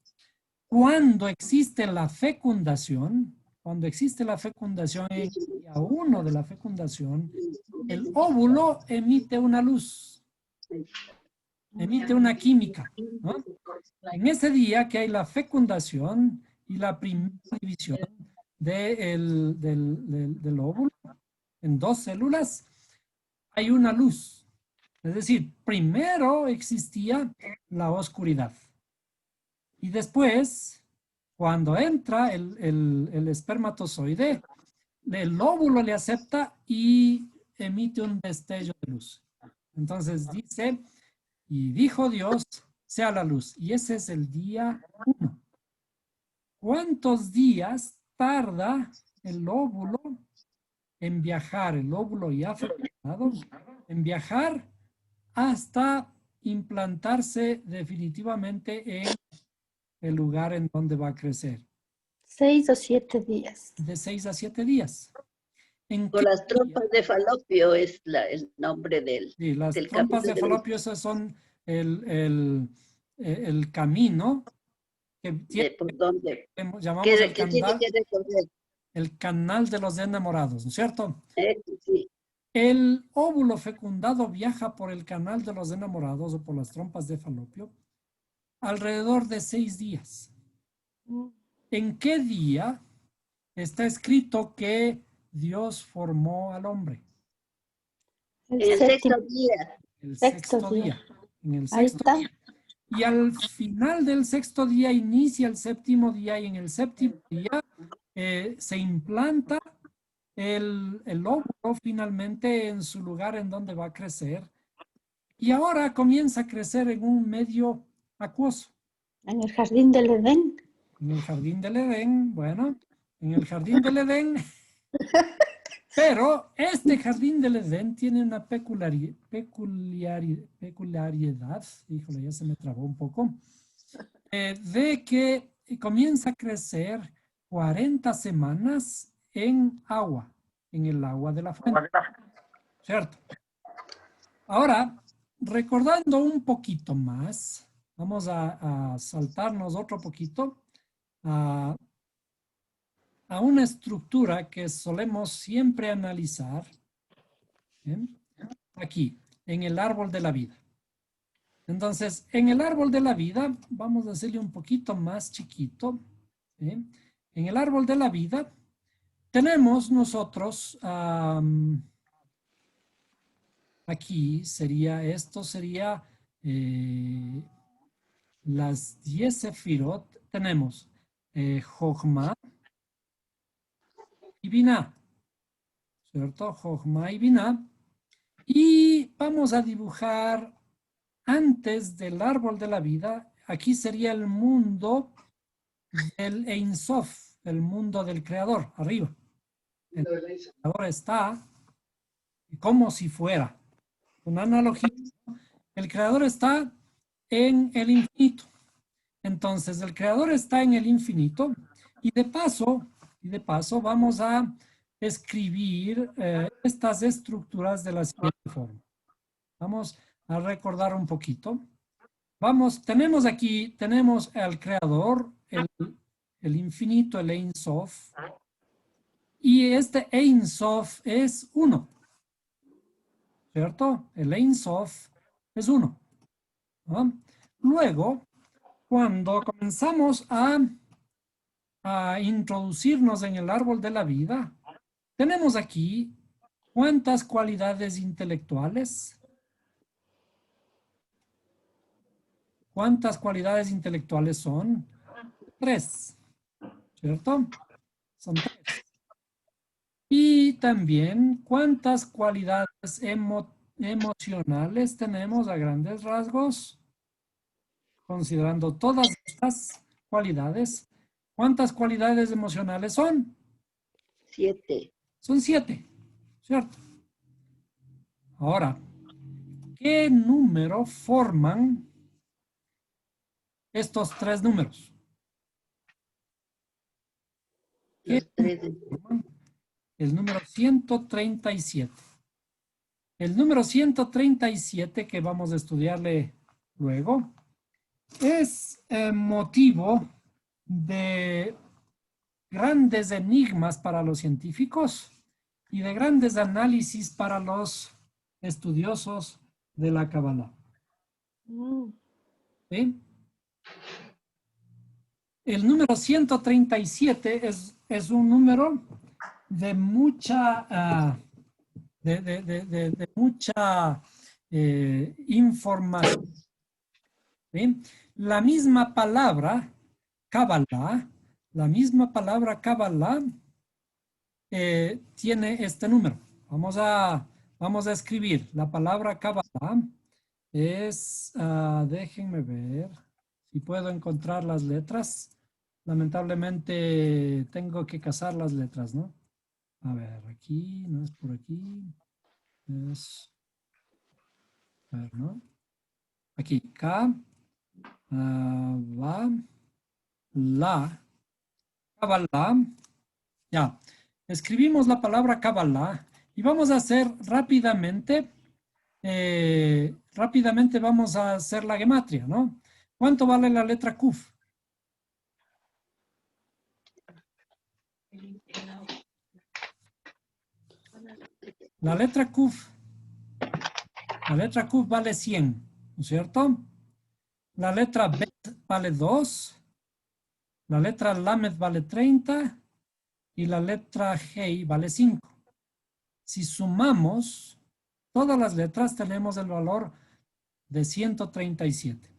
[SPEAKER 1] Cuando existe la fecundación, en el día 1 de la fecundación, el óvulo emite una luz, emite una química, ¿no? En ese día que hay la fecundación y la primera división del óvulo en 2 células, hay una luz. Es decir, primero existía la oscuridad. Y después, cuando entra el espermatozoide, el óvulo le acepta y emite un destello de luz. Entonces dice, y dijo Dios, sea la luz. Y ese es el día 1. ¿Cuántos días tarda el óvulo en viajar, el óvulo ya fecundado, en viajar hasta implantarse definitivamente en el lugar en donde va a crecer?
[SPEAKER 2] 6 o 7 días.
[SPEAKER 1] De 6 a 7 días. ¿En
[SPEAKER 3] Por
[SPEAKER 1] qué
[SPEAKER 3] las
[SPEAKER 1] día?
[SPEAKER 3] trompas de falopio es el nombre
[SPEAKER 1] Sí, las
[SPEAKER 3] del
[SPEAKER 1] trompas
[SPEAKER 3] camino
[SPEAKER 1] de falopio, esos son el camino que tiene,
[SPEAKER 3] por donde
[SPEAKER 1] llamamos
[SPEAKER 3] que tiene que recorrer.
[SPEAKER 1] el canal de los enamorados, ¿no es cierto?
[SPEAKER 3] Sí.
[SPEAKER 1] El óvulo fecundado viaja por el canal de los enamorados o por las trompas de falopio alrededor de 6 días. ¿En qué día está escrito que Dios formó al hombre?
[SPEAKER 2] El
[SPEAKER 3] En el
[SPEAKER 2] séptimo,
[SPEAKER 3] sexto día.
[SPEAKER 1] El
[SPEAKER 2] sexto
[SPEAKER 1] sexto
[SPEAKER 2] día.
[SPEAKER 1] día. En el
[SPEAKER 2] Ahí
[SPEAKER 1] sexto
[SPEAKER 2] está.
[SPEAKER 1] día. Y al final del sexto día inicia el séptimo día y en el séptimo día se implanta el óvulo finalmente en su lugar en donde va a crecer. Y ahora comienza a crecer en un medio acuoso.
[SPEAKER 2] En el jardín del Edén.
[SPEAKER 1] En el jardín del Edén, bueno, en el jardín del Edén. Pero este jardín del Edén tiene una peculiaridad, híjole, ya se me trabó un poco, de que comienza a crecer 40 semanas en agua, en el agua de la fuente, ¿cierto? Ahora, recordando un poquito más, vamos a saltarnos otro poquito a una estructura que solemos siempre analizar, ¿bien? Aquí, en el árbol de la vida. Entonces, en el árbol de la vida, vamos a hacerle un poquito más chiquito, ¿sí? En el árbol de la vida tenemos nosotros, aquí sería, esto sería las 10 sefirot. Tenemos Jochma y Binah, ¿cierto? Jochma y Binah. Y vamos a dibujar antes del árbol de la vida. Aquí sería el mundo del Ein Sof, el mundo del creador, arriba. El creador está como si fuera. Una analogía. El creador está en el infinito. Entonces, el creador está en el infinito y de paso vamos a escribir estas estructuras de la siguiente forma. Vamos a recordar un poquito. Tenemos aquí, tenemos al creador, el infinito, el Ein Sof, y este Ein Sof es 1, ¿cierto? El Ein Sof es 1. ¿No? Luego, cuando comenzamos a introducirnos en el árbol de la vida, tenemos aquí cuántas cualidades intelectuales. ¿Cuántas cualidades intelectuales son? 3, ¿cierto? Son 3. Y también cuántas cualidades emocionales tenemos a grandes rasgos, considerando todas estas cualidades. ¿Cuántas cualidades emocionales son?
[SPEAKER 3] 7.
[SPEAKER 1] Son 7, ¿cierto? Ahora, ¿qué número forman estos 3 números? ¿Qué
[SPEAKER 3] Los 3.
[SPEAKER 1] forman? El número 137. El número 137 que vamos a estudiarle luego, es motivo de grandes enigmas para los científicos y de grandes análisis para los estudiosos de la Kabbalah. ¿Sí? El número 137 es un número de mucha, mucha información. ¿Sí? La misma palabra Kabbalah, tiene este número. Vamos a escribir. La palabra Kabbalah es, déjenme ver si puedo encontrar las letras. Lamentablemente tengo que cazar las letras, ¿no? A ver, aquí, no es por aquí. Es, a ver, ¿no? Aquí, Kabbalah, Kabbalah. Ya, escribimos la palabra Kabbalah y vamos a hacer rápidamente, vamos a hacer la gematria, ¿no? ¿Cuánto vale la letra Kuf? La letra Kuf vale 100, ¿no es cierto? La letra Bet vale 2, la letra Lamed vale 30 y la letra Hei vale 5. Si sumamos todas las letras, tenemos el valor de 137.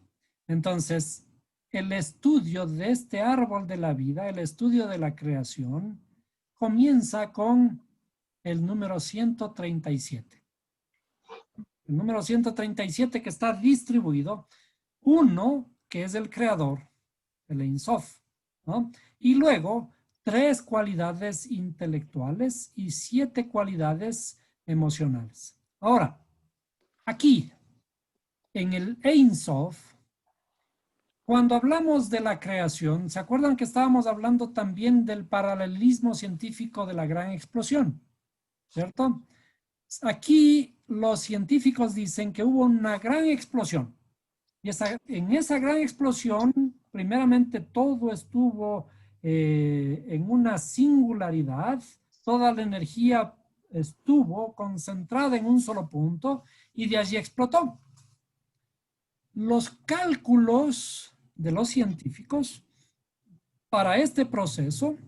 [SPEAKER 1] Entonces, el estudio de este árbol de la vida, el estudio de la creación, comienza con el número 137. El número 137 que está distribuido, uno que es el creador, el Ein Sof, ¿no? Y luego 3 cualidades intelectuales y 7 cualidades emocionales. Ahora, aquí, en el Ein Sof, cuando hablamos de la creación, ¿se acuerdan que estábamos hablando también del paralelismo científico de la gran explosión? ¿Cierto? Aquí los científicos dicen que hubo una gran explosión. Y en esa gran explosión, primeramente todo estuvo en una singularidad, toda la energía estuvo concentrada en un solo punto y de allí explotó. Los cálculos de los científicos para este proceso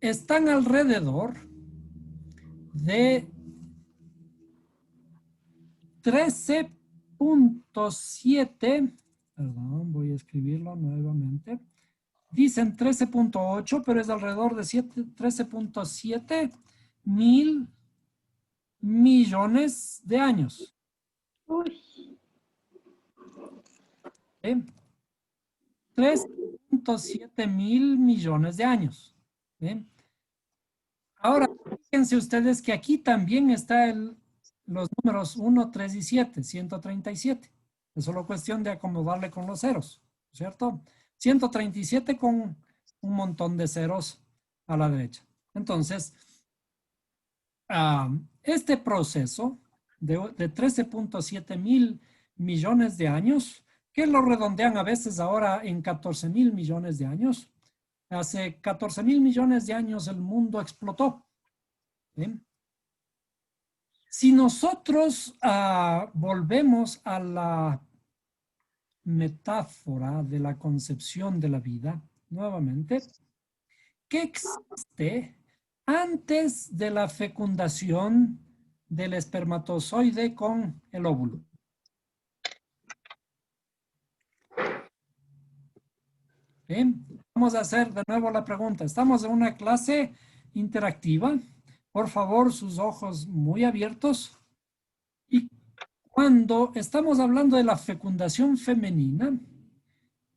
[SPEAKER 1] están alrededor de 13.7, perdón, voy a escribirlo nuevamente. Dicen 13.8, pero es alrededor de 13.7 mil millones de años.
[SPEAKER 2] Uy.
[SPEAKER 1] 3.7 mil millones de años. ¿Sí? Ahora, fíjense ustedes que aquí también están los números 1, 3 y 7, 137. Es solo cuestión de acomodarle con los ceros, ¿cierto? 137 con un montón de ceros a la derecha. Entonces, este proceso de 13.7 mil millones de años, que lo redondean a veces ahora en 14 mil millones de años. Hace 14 mil millones de años el mundo explotó. ¿Sí? Si nosotros volvemos a la metáfora de la concepción de la vida, nuevamente, ¿qué existe antes de la fecundación del espermatozoide con el óvulo? Bien, vamos a hacer de nuevo la pregunta. Estamos en una clase interactiva. Por favor, sus ojos muy abiertos. Y cuando estamos hablando de la fecundación femenina,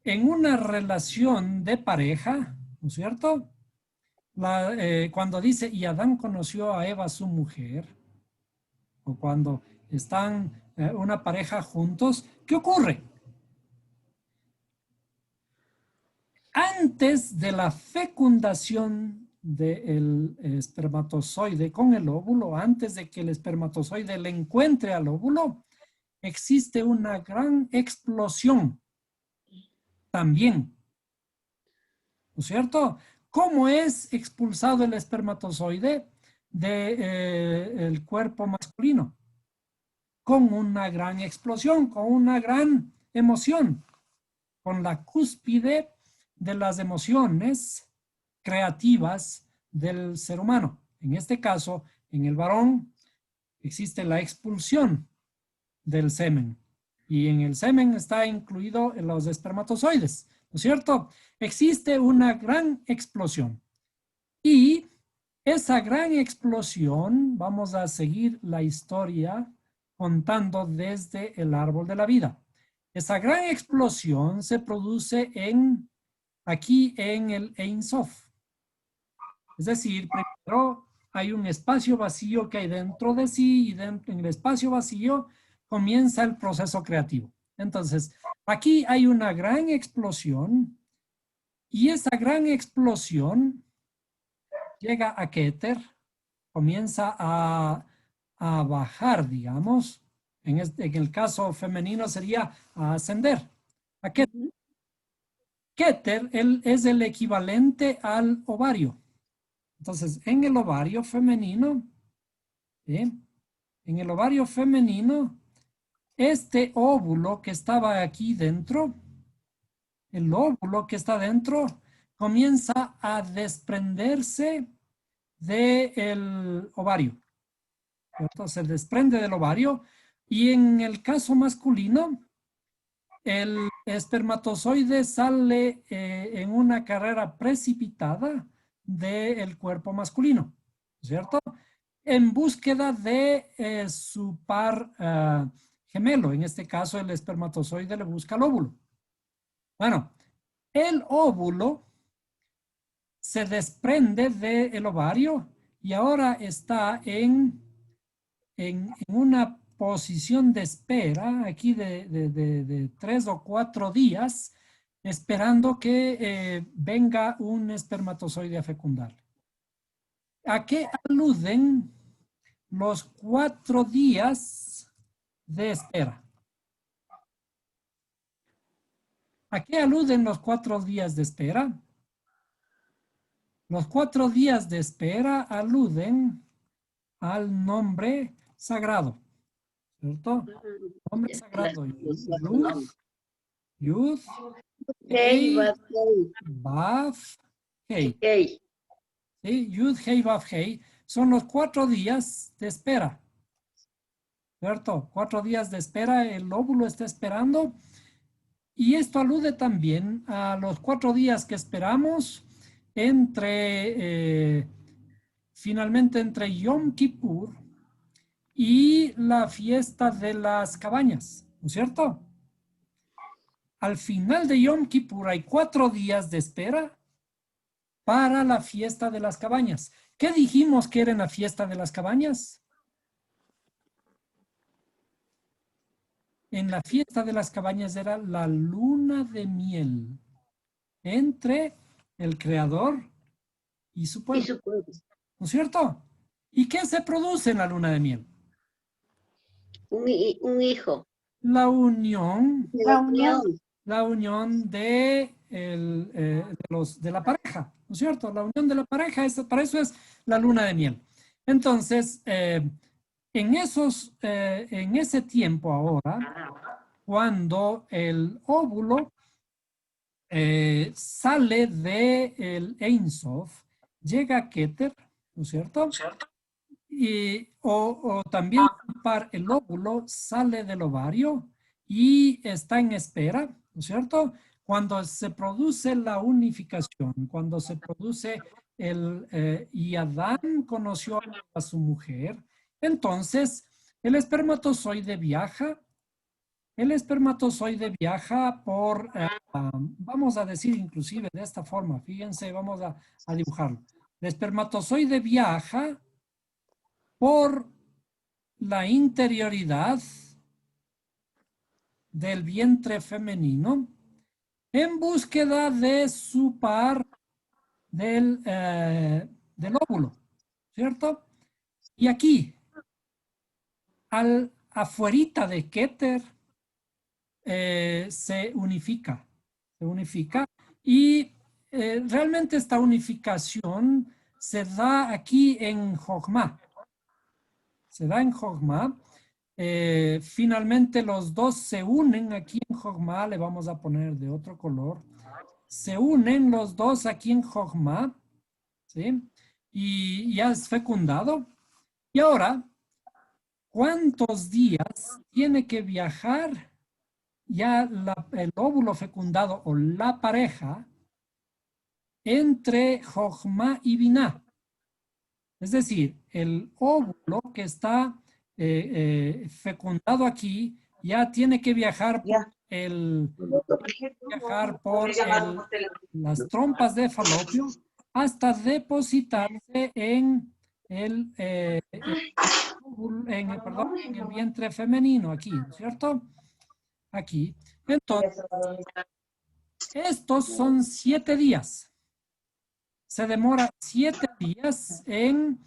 [SPEAKER 1] en una relación de pareja, ¿no es cierto? Cuando dice, y Adán conoció a Eva, su mujer, o cuando están una pareja juntos, ¿qué ocurre? Antes de la fecundación del espermatozoide con el óvulo, antes de que el espermatozoide le encuentre al óvulo, existe una gran explosión también, ¿no es cierto? ¿Cómo es expulsado el espermatozoide del cuerpo masculino? Con una gran explosión, con una gran emoción, con la cúspide de las emociones creativas del ser humano. En este caso, en el varón, existe la expulsión del semen. Y en el semen está incluido en los espermatozoides, ¿no es cierto? Existe una gran explosión. Y esa gran explosión, vamos a seguir la historia contando desde el árbol de la vida. Esa gran explosión se produce aquí en el Ein Sof. Es decir, primero hay un espacio vacío que hay dentro de sí y en el espacio vacío comienza el proceso creativo. Entonces, aquí hay una gran explosión y esa gran explosión llega a Keter, comienza a bajar, digamos. En el caso femenino sería a ascender. A Keter. Keter es el equivalente al ovario. Entonces, en el ovario femenino, ¿sí? En el ovario femenino, este óvulo que estaba aquí dentro, el óvulo que está dentro, comienza a desprenderse del ovario. Entonces, se desprende del ovario y en el caso masculino, el espermatozoide sale en una carrera precipitada del cuerpo masculino, ¿cierto? En búsqueda de su par gemelo. En este caso, el espermatozoide le busca el óvulo. Bueno, el óvulo se desprende del ovario y ahora está en una posición de espera aquí de 3 o 4 días, esperando que venga un espermatozoide a fecundar. ¿A qué aluden los 4 días de espera? ¿A qué aluden los 4 días de espera? Los 4 días de espera aluden al nombre sagrado, ¿cierto? Nombre sagrado. Yud,
[SPEAKER 3] Hey,
[SPEAKER 1] Hei,
[SPEAKER 3] but hey.
[SPEAKER 1] Baf, Hei.
[SPEAKER 3] Hey.
[SPEAKER 1] ¿Sí? Yud, Hei, Baf, Hei son los 4 días de espera, ¿cierto? 4 días de espera, el óvulo está esperando. Y esto alude también a los 4 días que esperamos finalmente entre Yom Kippur y la fiesta de las cabañas, ¿no es cierto? Al final de Yom Kippur hay 4 días de espera para la fiesta de las cabañas. ¿Qué dijimos que era en la fiesta de las cabañas? En la fiesta de las cabañas era la luna de miel entre el Creador y su
[SPEAKER 3] Y
[SPEAKER 1] pueblo,
[SPEAKER 3] su pueblo.
[SPEAKER 1] ¿no es cierto? ¿Y qué se produce en la luna de miel?
[SPEAKER 3] Un hijo.
[SPEAKER 1] La unión,
[SPEAKER 2] La unión.
[SPEAKER 1] la unión de la pareja, ¿no es cierto? La unión de la pareja, para eso es la luna de miel. Entonces, en ese tiempo ahora, cuando el óvulo sale del Ein Sof, llega a Keter, ¿no es cierto? O también el óvulo sale del ovario y está en espera, ¿no es cierto? Cuando se produce la unificación, cuando se produce y Adán conoció a su mujer, entonces el espermatozoide viaja. El espermatozoide viaja vamos a decir inclusive de esta forma, fíjense, vamos a dibujarlo. El espermatozoide viaja por la interioridad del vientre femenino en búsqueda de su par del óvulo, ¿cierto? Y aquí, al afuerita de Keter se unifica. Y realmente esta unificación se da aquí en Jochma. Se da en Jochma. Finalmente los dos se unen aquí en Jochma. Le vamos a poner de otro color. Se unen los dos aquí en Jochma. ¿Sí? Y ya es fecundado. Y ahora, ¿cuántos días tiene que viajar ya el óvulo fecundado o la pareja entre Jochma y Binah? Es decir, el óvulo que está fecundado aquí ya tiene que viajar las trompas de falopio hasta depositarse en el, en el vientre femenino aquí, ¿no es cierto? Aquí. Entonces, estos son 7 días. Se demora 7 días en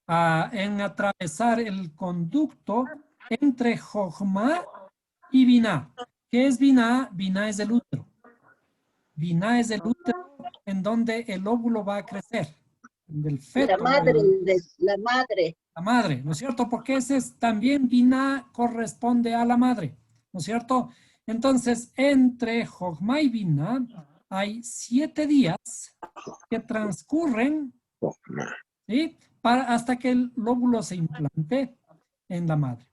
[SPEAKER 1] atravesar el conducto entre Jochma y Binah. ¿Qué es Binah? Binah es el útero. Binah es el útero en donde el óvulo va a crecer. Del feto.
[SPEAKER 3] La madre.
[SPEAKER 1] La madre, ¿no es cierto? Porque ese es también Binah corresponde a la madre, ¿no es cierto? Entonces, entre Jochma y Binah hay 7 días que transcurren, ¿sí? Hasta que el óvulo se implante en la madre.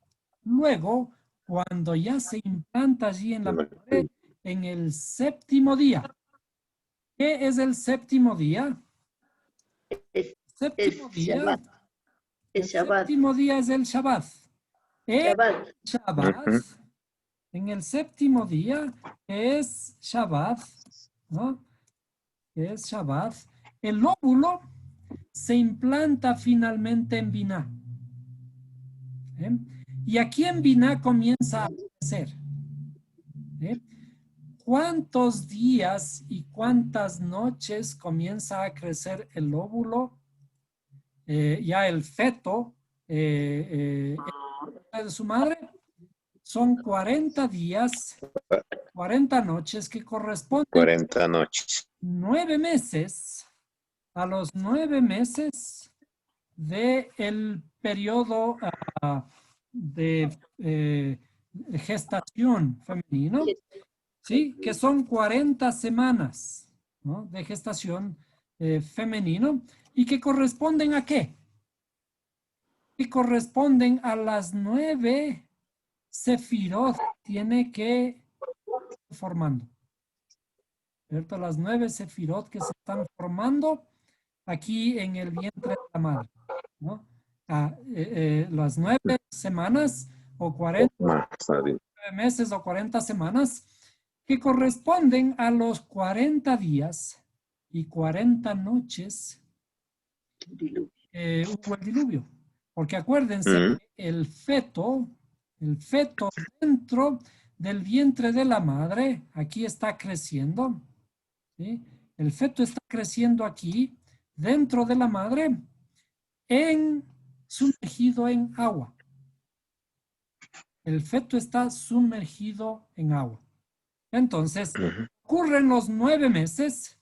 [SPEAKER 1] Luego, cuando ya se implanta allí en la madre, en el 7º día. ¿Qué es el 7º día?
[SPEAKER 3] Es
[SPEAKER 1] Séptimo día.
[SPEAKER 3] Shabbat.
[SPEAKER 1] El séptimo día es el Shabbat. En el 7º día, que es Shabbat, ¿no? Que es Shabbat, el óvulo se implanta finalmente en Binah. Y aquí en Binah comienza a crecer. ¿Cuántos días y cuántas noches comienza a crecer el óvulo? Ya el feto de su madre son 40 días, 40 noches que corresponden
[SPEAKER 4] 40 noches.
[SPEAKER 1] 9 meses. A los 9 meses del periodo de gestación femenino, ¿sí? Que son 40 semanas, ¿no? De gestación femenino y que corresponden ¿a qué? Que corresponden a las 9 sefirot tiene que formando. ¿Cierto? Las 9 sefirot que se están formando aquí en el vientre de la madre, ¿no? Las 9 semanas o 40 meses o 40 semanas que corresponden a los 40 días y 40 noches hubo el diluvio. Porque acuérdense, el feto dentro del vientre de la madre, aquí está creciendo, ¿sí? El feto está creciendo aquí, dentro de la madre, sumergido en agua. El feto está sumergido en agua. Entonces, ocurren los 9 meses,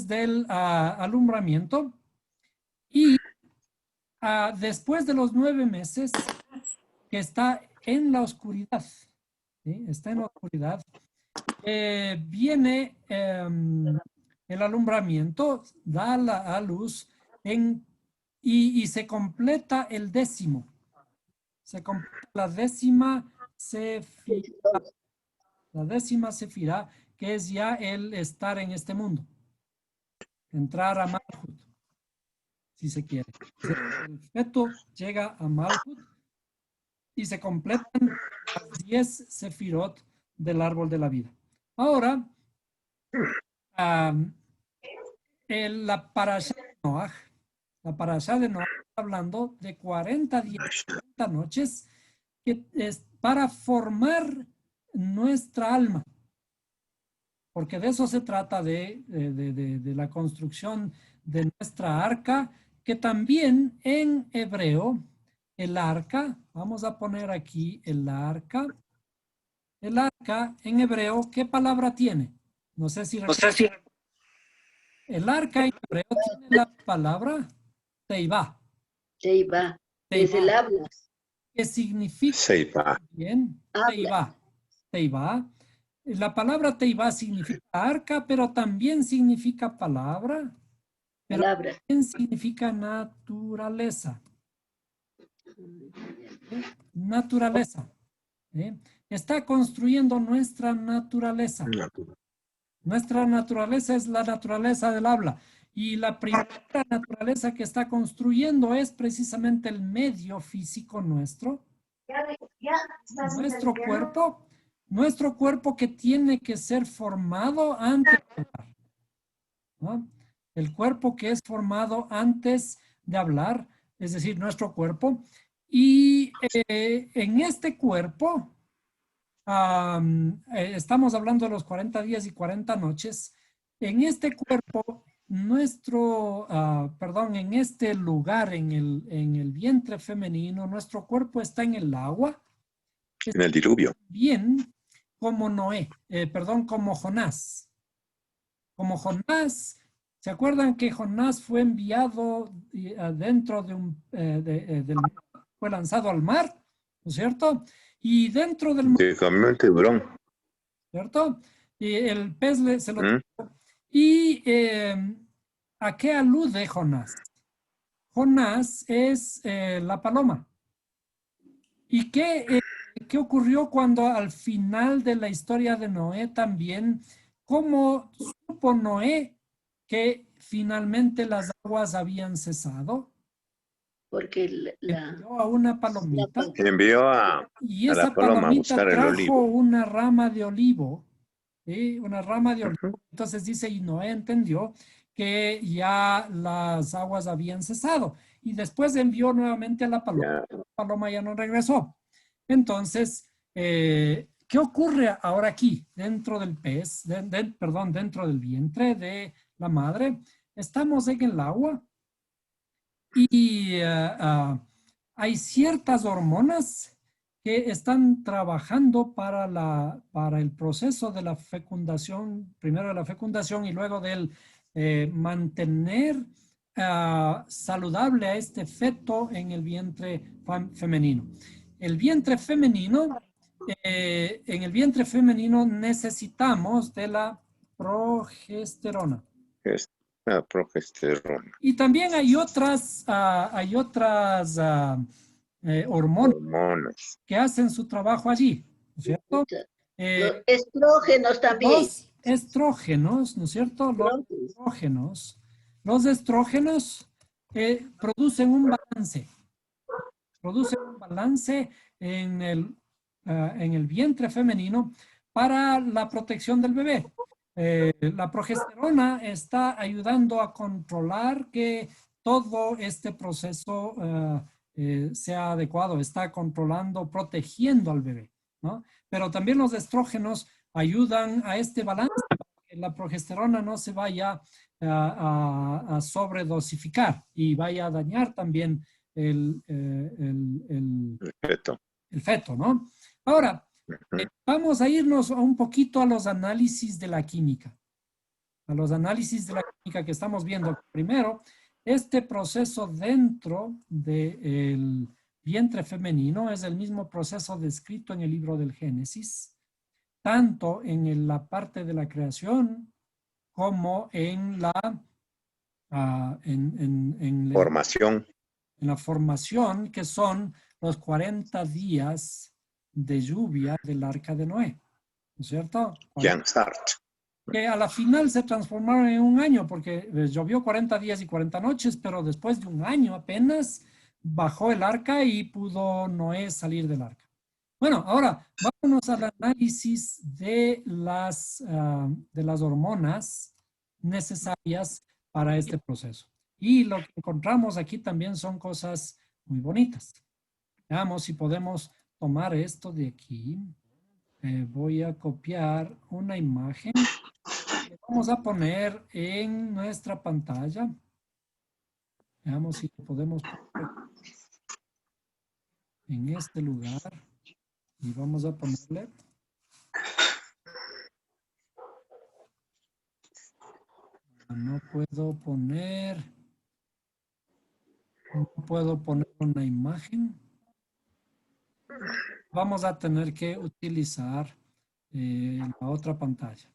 [SPEAKER 1] del alumbramiento, y después de los 9 meses que está en la oscuridad, ¿sí? Está en la oscuridad, viene el alumbramiento, da a luz y se completa el 10º. Se completa la 10ª sefirá. La 10ª sefirá, que es ya el estar en este mundo. Entrar a Malhut, si se quiere. El feto llega a Malhut y se completan las 10 sefirot del árbol de la vida. Ahora, la parashá de Noaj, está hablando de 40 días, 40 noches, que es para formar nuestra alma. Porque de eso se trata de la construcción de nuestra arca, que también en hebreo el arca, vamos a poner aquí el arca. El arca en hebreo, ¿qué palabra tiene? No sé si recuerdan. El arca en hebreo tiene la palabra teibá.
[SPEAKER 3] Sheiba, es el
[SPEAKER 1] Teibá,
[SPEAKER 3] habla.
[SPEAKER 1] que significa
[SPEAKER 4] Seiba.
[SPEAKER 1] bien
[SPEAKER 3] Habla.
[SPEAKER 1] teibá. Teibá. La palabra teibá significa arca, pero también significa palabra, pero
[SPEAKER 3] Palabra.
[SPEAKER 1] también significa naturaleza. ¿Sí? Naturaleza. ¿Sí? Está construyendo nuestra naturaleza. Nuestra naturaleza es la naturaleza del habla. Y la primera naturaleza que está construyendo es precisamente el medio físico nuestro. Nuestro cuerpo que tiene que ser formado antes de hablar, ¿no? El cuerpo que es formado antes de hablar, es decir, nuestro cuerpo. Y en este cuerpo, estamos hablando de los 40 días y 40 noches. En este cuerpo, en este lugar, en el vientre femenino, nuestro cuerpo está en el agua.
[SPEAKER 4] En el diluvio.
[SPEAKER 1] Bien como como Jonás. Como Jonás, ¿se acuerdan que Jonás fue enviado dentro de fue lanzado al mar, ¿no es cierto? Y dentro del mar,
[SPEAKER 4] Se comió el tiburón.
[SPEAKER 1] ¿cierto? Y el pez se lo...
[SPEAKER 4] ¿Mm?
[SPEAKER 1] ¿Y a qué alude Jonás? Jonás es la paloma. ¿Y qué ocurrió cuando al final de la historia de Noé también, cómo supo Noé que finalmente las aguas habían cesado?
[SPEAKER 3] Porque
[SPEAKER 1] Envió a una palomita
[SPEAKER 4] Envió a
[SPEAKER 1] y
[SPEAKER 4] la
[SPEAKER 1] esa
[SPEAKER 4] paloma a
[SPEAKER 1] palomita
[SPEAKER 4] buscar el
[SPEAKER 1] trajo
[SPEAKER 4] olivo.
[SPEAKER 1] una rama de olivo, ¿sí? Una rama de olivo.
[SPEAKER 4] Ujú.
[SPEAKER 1] Entonces dice, y Noé entendió que ya las aguas habían cesado. Y después envió nuevamente a la paloma.
[SPEAKER 4] Ya.
[SPEAKER 1] La paloma ya no regresó. Entonces, ¿qué ocurre ahora aquí? Dentro del pez, perdón, dentro del vientre de la madre, estamos en el agua y hay ciertas hormonas que están trabajando para el proceso de la fecundación, primero de la fecundación y luego del mantener saludable a este feto en el vientre femenino. El vientre femenino, en el vientre femenino necesitamos de la progesterona.
[SPEAKER 4] Es la progesterona.
[SPEAKER 1] Y también hay otras hormonas
[SPEAKER 4] Hormonas.
[SPEAKER 1] que hacen su trabajo allí, ¿no es cierto?
[SPEAKER 3] los estrógenos también.
[SPEAKER 1] Los estrógenos, ¿no es cierto? Los estrógenos producen un balance en el vientre femenino para la protección del bebé. La progesterona está ayudando a controlar que todo este proceso sea adecuado, está controlando, protegiendo al bebé, ¿no? Pero también los estrógenos ayudan a este balance, para que la progesterona no se vaya a sobredosificar y vaya a dañar también el
[SPEAKER 4] Feto.
[SPEAKER 1] feto, ¿no? Ahora,
[SPEAKER 4] Ujú.
[SPEAKER 1] vamos a irnos un poquito a los análisis de la química. A los análisis de la química que estamos viendo. Primero, este proceso dentro del vientre femenino es el mismo proceso descrito en el libro del Génesis, tanto en la parte de la creación como en
[SPEAKER 4] Formación.
[SPEAKER 1] en la formación, que son los 40 días de lluvia del arca de Noé, ¿no es cierto?
[SPEAKER 4] Jan Start.
[SPEAKER 1] Que a la final se transformaron en un año, porque llovió 40 días y 40 noches, pero después de un año apenas bajó el arca y pudo Noé salir del arca. Bueno, ahora vámonos al análisis de las hormonas necesarias para este proceso. Y lo que encontramos aquí también son cosas muy bonitas. Veamos si podemos tomar esto de aquí. Voy a copiar una imagen que vamos a poner en nuestra pantalla. Veamos si lo podemos poner. en este lugar y vamos a ponerle no puedo poner una imagen. Vamos a tener que utilizar la otra pantalla.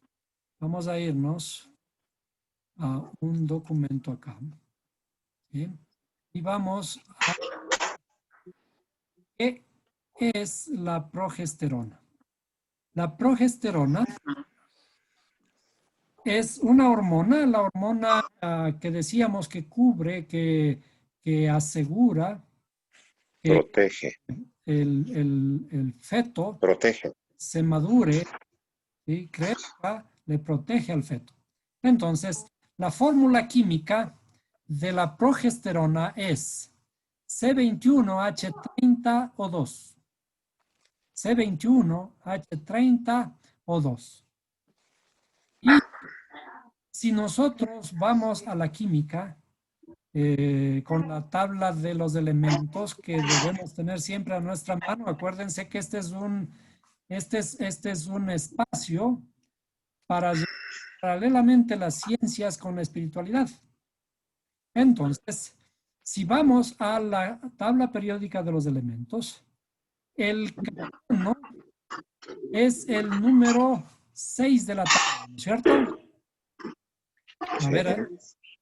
[SPEAKER 1] Vamos a irnos a un documento acá. ¿Sí? Y vamos a... ¿Qué es la progesterona? La progesterona es una hormona, la hormona que decíamos que cubre, que asegura que
[SPEAKER 4] Protege.
[SPEAKER 1] el feto
[SPEAKER 4] Protege.
[SPEAKER 1] se madure y crezca, le protege al feto. Entonces, la fórmula química de la progesterona es C21H30O2. C21H30O2. Y si nosotros vamos a la química con la tabla de los elementos que debemos tener siempre a nuestra mano, acuérdense que este es un espacio para llevar paralelamente las ciencias con la espiritualidad. Entonces, si vamos a la tabla periódica de los elementos, el carbono es el número 6 de la tabla, ¿no es cierto? A ver,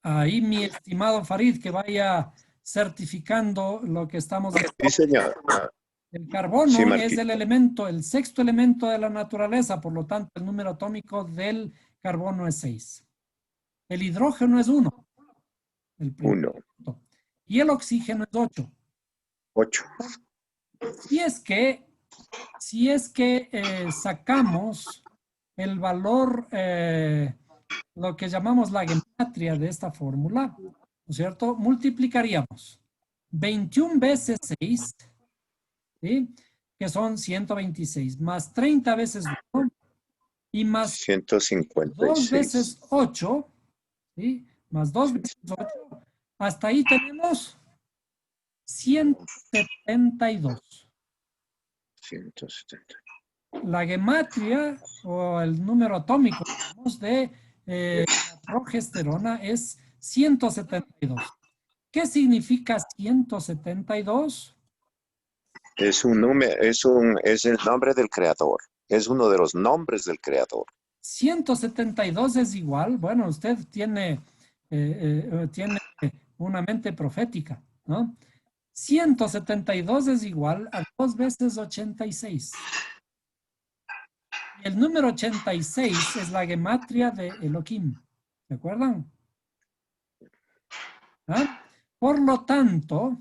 [SPEAKER 1] ahí mi estimado Farid, que vaya certificando lo que estamos haciendo.
[SPEAKER 4] Sí, señor.
[SPEAKER 1] El carbono
[SPEAKER 4] Sí,
[SPEAKER 1] es el elemento, el sexto elemento de la naturaleza, por lo tanto el número atómico del carbono es 6. El hidrógeno es 1. El primero.
[SPEAKER 4] 1.
[SPEAKER 1] Y el oxígeno es 8.
[SPEAKER 4] 8.
[SPEAKER 1] Si es que sacamos el valor, lo que llamamos la gematria de esta fórmula, ¿no es cierto? Multiplicaríamos 21 veces 6, ¿sí? Que son 126, más 30 veces 1 y más
[SPEAKER 4] 156.
[SPEAKER 1] 2 veces 8, ¿sí? Más 2 veces 8, hasta ahí tenemos 172.
[SPEAKER 4] 170.
[SPEAKER 1] La gematria o el número atómico de la progesterona es 172. ¿Qué significa 172?
[SPEAKER 4] Es un número, es el nombre del creador. Es uno de los nombres del creador.
[SPEAKER 1] 172 es igual, bueno, usted tiene una mente profética, ¿no? 172 es igual a 2 veces 86. El número 86 es la gematria de Elohim. ¿Se acuerdan? ¿Ah? Por lo tanto,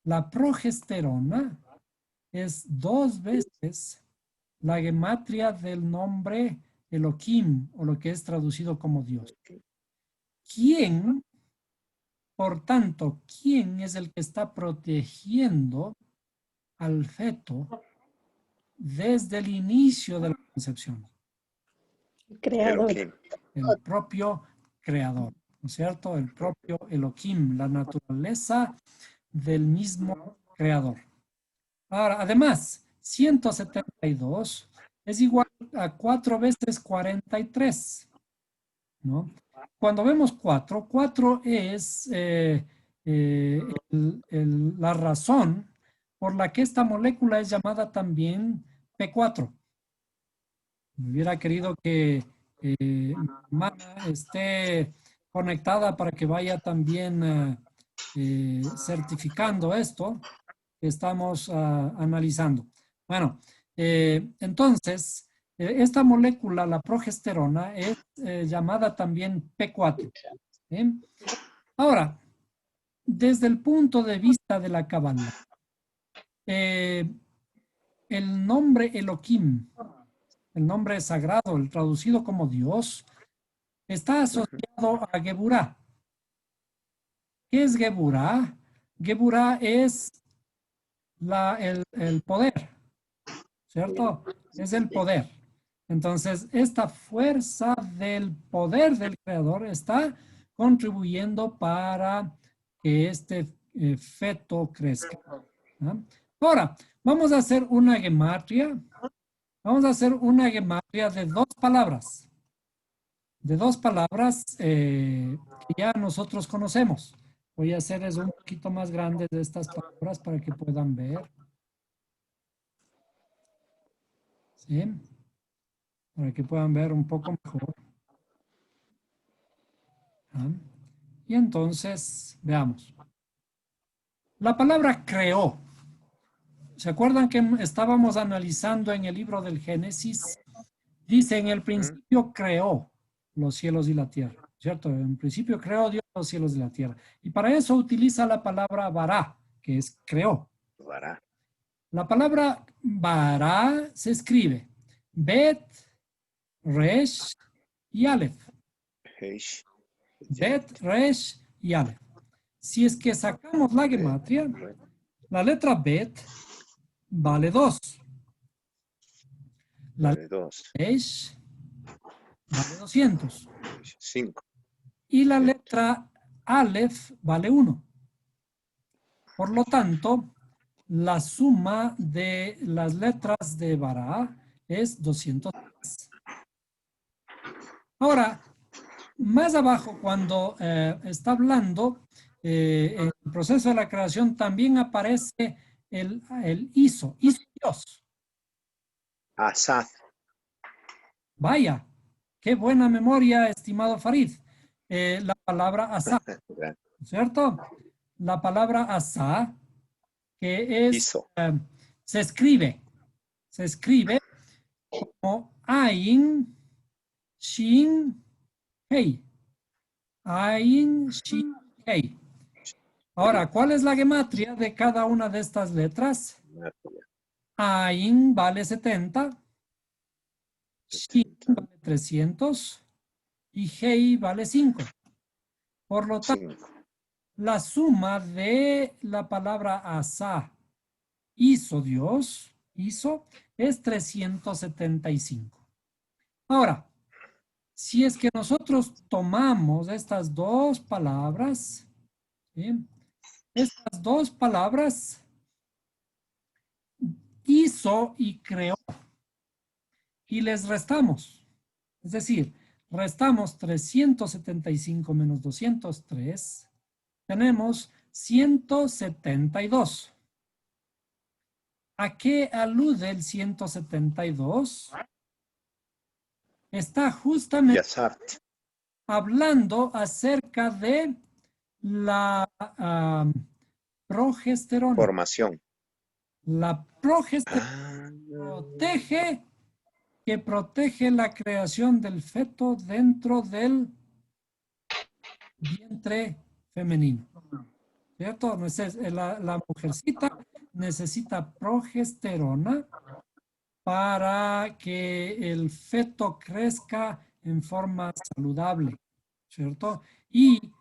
[SPEAKER 1] la progesterona es 2 veces la gematria del nombre Elohim, o lo que es traducido como Dios. ¿Quién, por tanto, quién es el que está protegiendo al feto desde el inicio de la concepción?
[SPEAKER 2] El creador.
[SPEAKER 1] El propio creador, ¿no es cierto? El propio Elohim, la naturaleza del mismo creador. Ahora, además, 172 es igual a 4 veces 43, ¿no? Cuando vemos 4, 4 es la razón por la que esta molécula es llamada también P4. Me hubiera querido que mi hermana esté conectada para que vaya también certificando esto que estamos analizando. Bueno, entonces, esta molécula, la progesterona, es llamada también P4. ¿Sí? Ahora, desde el punto de vista de la Kabbalah, el nombre Elohim, el nombre sagrado, el traducido como Dios, está asociado a Geburah. ¿Qué es Geburah? Geburah es el poder, ¿cierto? Es el poder. Entonces, esta fuerza del poder del creador está contribuyendo para que este feto crezca, ¿no? Ahora, vamos a hacer una gematria. Vamos a hacer una gematria de dos palabras. De dos palabras que ya nosotros conocemos. Voy a hacerles un poquito más grandes de estas palabras para que puedan ver. ¿Sí? Para que puedan ver un poco mejor. ¿Ah? Y entonces, veamos. La palabra creó. ¿Se acuerdan que estábamos analizando en el libro del Génesis? Dice, en el principio creó los cielos y la tierra, ¿cierto? En principio creó Dios los cielos y la tierra. Y para eso utiliza la palabra bará, que es creó.
[SPEAKER 4] Bará.
[SPEAKER 1] La palabra bará se escribe Bet, Resh y Aleph.
[SPEAKER 4] Heish.
[SPEAKER 1] Bet, Resh y Aleph. Si es que sacamos la gematria, la letra Bet vale 2. La
[SPEAKER 4] Vale 2.
[SPEAKER 1] Resh vale 200.
[SPEAKER 4] 5.
[SPEAKER 1] Y la letra Aleph vale 1. Por lo tanto, la suma de las letras de Bará es 200. Ahora, más abajo, cuando está hablando, en el proceso de la creación también aparece el hizo Dios.
[SPEAKER 4] Asad.
[SPEAKER 1] Vaya, qué buena memoria, estimado Farid. La palabra asá, ¿cierto? La palabra asá, que es,
[SPEAKER 4] Hizo.
[SPEAKER 1] se escribe como Ain, Shin, Hei. Ain, Shin, Hei. Ahora, ¿cuál es la gematria de cada una de estas letras? Ain vale 70, Shin vale 300 y Hei vale 5. Por lo tanto, la suma de la palabra asá, hizo Dios, hizo, es 375. Ahora, si es que nosotros tomamos estas dos palabras, ¿sí? Estas dos palabras, hizo y creó, y les restamos. Es decir, restamos 375 menos 203, tenemos 172. ¿A qué alude el 172? Está justamente hablando acerca de la progesterona.
[SPEAKER 4] Formación.
[SPEAKER 1] La progesterona protege la creación del feto dentro del vientre femenino. ¿Cierto? La mujercita necesita progesterona para que el feto crezca en forma saludable, ¿cierto? Y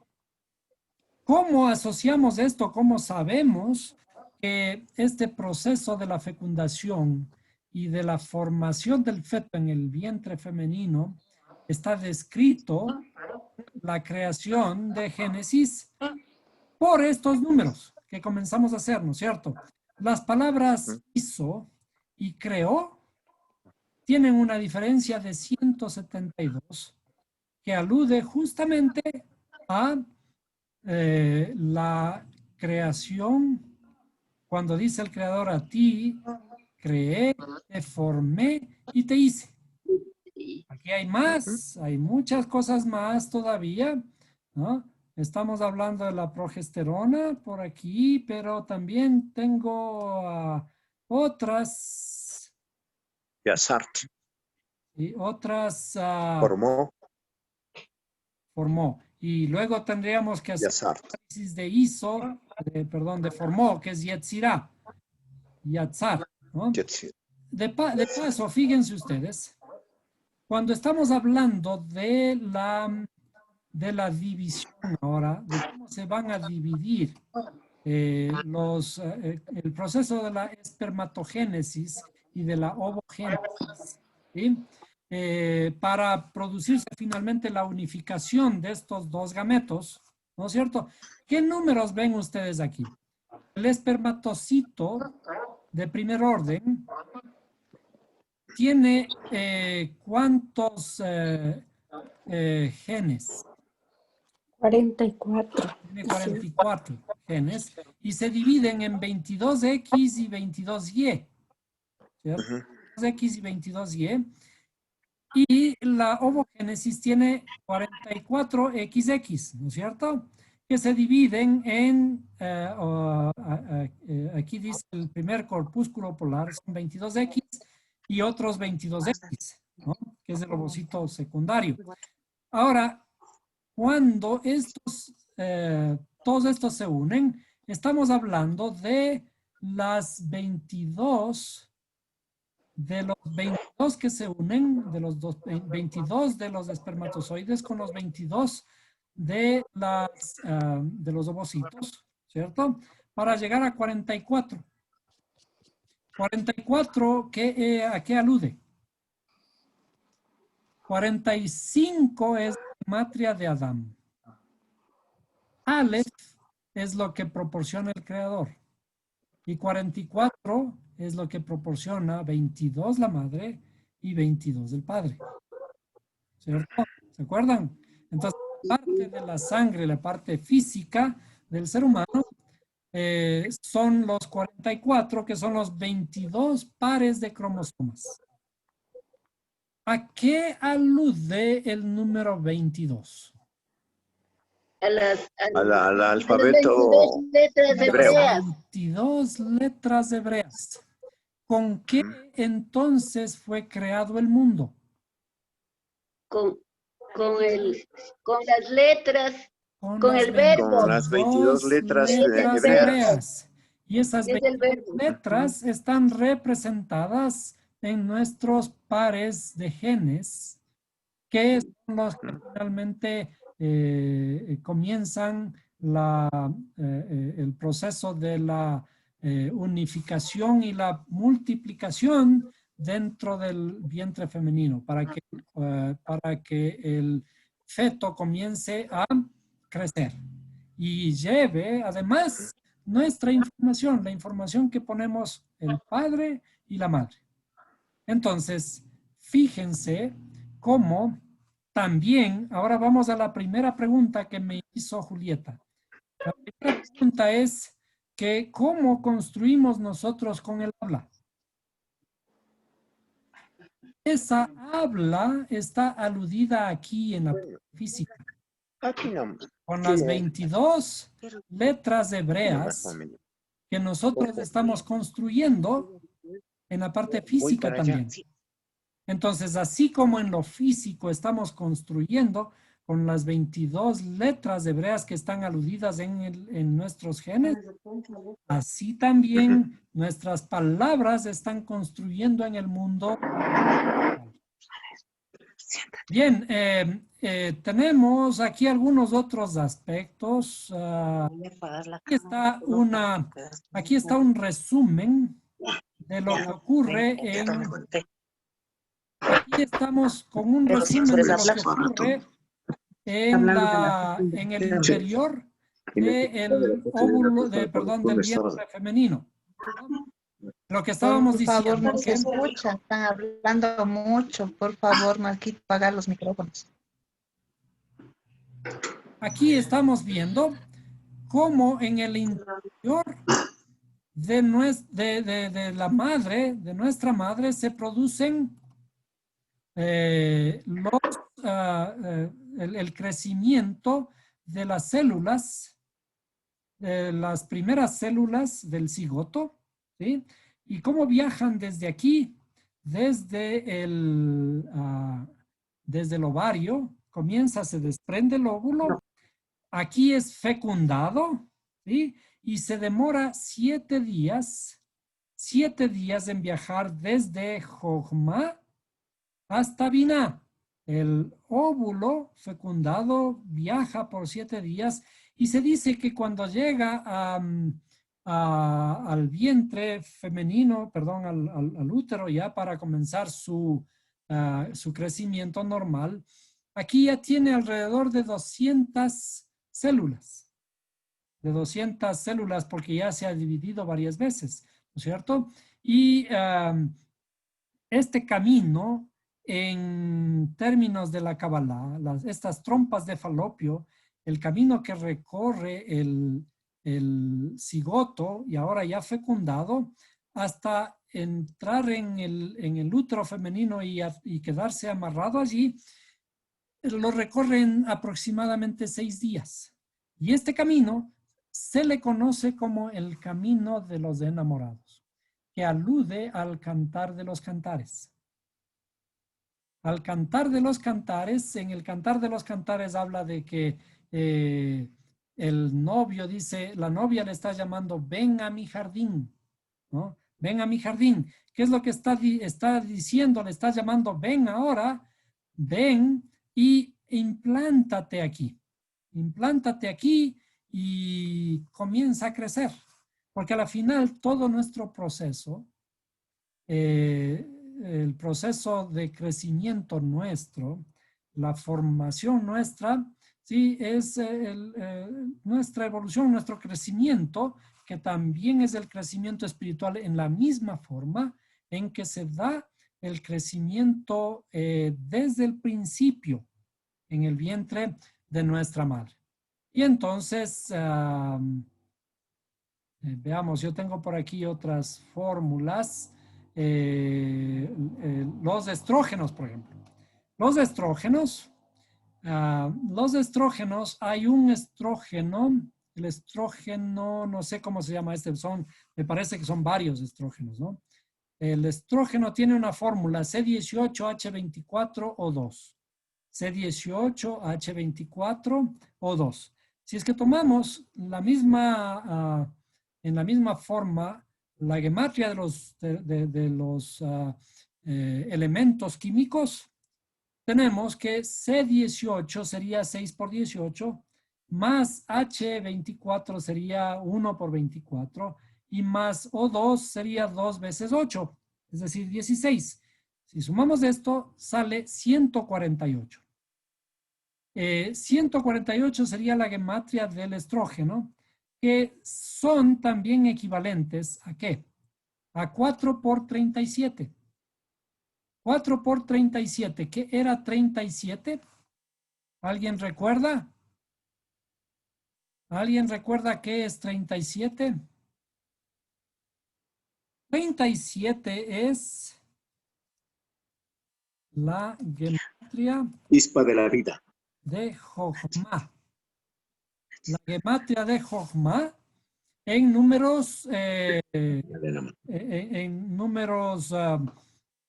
[SPEAKER 1] ¿cómo asociamos esto? ¿Cómo sabemos que este proceso de la fecundación y de la formación del feto en el vientre femenino está descrito en la creación de Génesis por estos números que comenzamos a hacer, ¿no es cierto? Las palabras hizo y creó tienen una diferencia de 172 que alude justamente a la creación, cuando dice el creador a ti, creé, te formé y te hice. Aquí hay más, hay muchas cosas más todavía, ¿no? Estamos hablando de la progesterona por aquí, pero también tengo otras.
[SPEAKER 4] Yazart.
[SPEAKER 1] Y otras formó. Y luego tendríamos que hacer análisis de ISO, de formó, que es Yetzirah, Yatzar, ¿no? De paso, fíjense ustedes, cuando estamos hablando de la división ahora, de cómo se van a dividir el proceso de la espermatogénesis y de la ovogénesis, ¿sí? Para producirse finalmente la unificación de estos dos gametos, ¿no es cierto? ¿Qué números ven ustedes aquí? el espermatocito de primer orden tiene ¿cuántos genes?
[SPEAKER 2] 44.
[SPEAKER 1] Tiene 44 genes y se dividen en 22X y 22Y. ¿Cierto?
[SPEAKER 4] Ujú.
[SPEAKER 1] 22X y 22Y. Y la ovogénesis tiene 44XX, ¿no es cierto? Que se dividen en, aquí dice el primer corpúsculo polar son 22X y otros 22X, ¿no? Que es el ovocito secundario. Ahora, cuando todos estos se unen, estamos hablando de las 22, de los 22 que se unen, de los 22 de los espermatozoides con los 22 de los ovocitos, ¿cierto? Para llegar a 44. 44, ¿a qué alude? 45 es la matria de Adán. Aleph es lo que proporciona el creador. Y 44 es lo que proporciona 22 la madre y 22 el padre. ¿Cierto? ¿Se acuerdan? Entonces, parte de la sangre, la parte física del ser humano, son los 44, que son los 22 pares de cromosomas. ¿A qué alude el número 22?
[SPEAKER 4] Al alfabeto hebreo.
[SPEAKER 1] 22 letras hebreas. ¿Con qué entonces fue creado el mundo?
[SPEAKER 3] Con las letras, con el verbo.
[SPEAKER 4] Con las 22 letras hebreas.
[SPEAKER 1] Y esas 22 letras están representadas en nuestros pares de genes, que son los que finalmente comienzan el proceso de la unificación y la multiplicación dentro del vientre femenino para que el feto comience a crecer y lleve además nuestra información, la información que ponemos el padre y la madre. Entonces, fíjense cómo también, ahora vamos a la primera pregunta que me hizo Julieta. La primera pregunta es que ¿cómo construimos nosotros con el habla? Esa habla está aludida aquí en la física.
[SPEAKER 4] Aquí no.
[SPEAKER 1] Con las 22 letras hebreas que nosotros estamos construyendo en la parte física también. Entonces, así como en lo físico estamos construyendo con las 22 letras hebreas que están aludidas en nuestros genes, así también nuestras palabras están construyendo en el mundo. Bien, tenemos aquí algunos otros aspectos. Aquí está un resumen de lo que ocurre Aquí estamos con un resumen de lo que ocurre en el interior del óvulo, del vientre femenino. Lo que estábamos diciendo.
[SPEAKER 5] Por favor, no se escucha, están hablando mucho. Por favor, Marquito, apaga los micrófonos.
[SPEAKER 1] Aquí estamos viendo cómo en el interior de la madre, de nuestra madre, se producen el crecimiento de las células, de las primeras células del cigoto, ¿sí? Y cómo viajan desde aquí, desde el ovario, se desprende el óvulo, aquí es fecundado, ¿sí? Y se demora 7 días en viajar desde Jojma hasta Binah. El óvulo fecundado viaja por 7 días y se dice que cuando llega al vientre femenino, perdón, al útero ya para comenzar su crecimiento normal, aquí ya tiene alrededor de 200 células. de 200 células porque ya se ha dividido varias veces, ¿no es cierto? Y este camino, en términos de la Kabbalah, estas trompas de falopio, el camino que recorre el cigoto y ahora ya fecundado, hasta entrar en el útero femenino y quedarse amarrado allí, lo recorren aproximadamente 6 días. Y este camino se le conoce como el camino de los enamorados, que alude al cantar de los cantares. Al cantar de los cantares, en el cantar de los cantares habla de que el novio dice, la novia le está llamando, ven a mi jardín, ¿no? Ven a mi jardín. ¿Qué es lo que está diciendo? Le está llamando, ven ahora, ven y implántate aquí. Implántate aquí y comienza a crecer. Porque a la final todo nuestro proceso, el proceso de crecimiento nuestro, la formación nuestra, ¿sí? Es nuestra evolución, nuestro crecimiento, que también es el crecimiento espiritual en la misma forma en que se da el crecimiento desde el principio en el vientre de nuestra madre. Y entonces, veamos, yo tengo por aquí otras fórmulas. Los estrógenos, por ejemplo. Los estrógenos, hay un estrógeno, el estrógeno, no sé cómo se llama me parece que son varios estrógenos, ¿no? El estrógeno tiene una fórmula C18H24O2. C18H24O2. Si es que tomamos la misma, en la misma forma, la gematria de los elementos químicos, tenemos que C18 sería 6 por 18, más H24 sería 1 por 24, y más O2 sería 2 veces 8, es decir, 16. Si sumamos esto, sale 148. 148 sería la gematria del estrógeno, que son también equivalentes ¿a qué? A 4 por 37. 4 por 37, ¿qué era 37? ¿Alguien recuerda? ¿Alguien recuerda qué es 37? 37 es la gematria
[SPEAKER 6] Chispa de la vida.
[SPEAKER 1] de Jochma. La gematria de Jochma en números,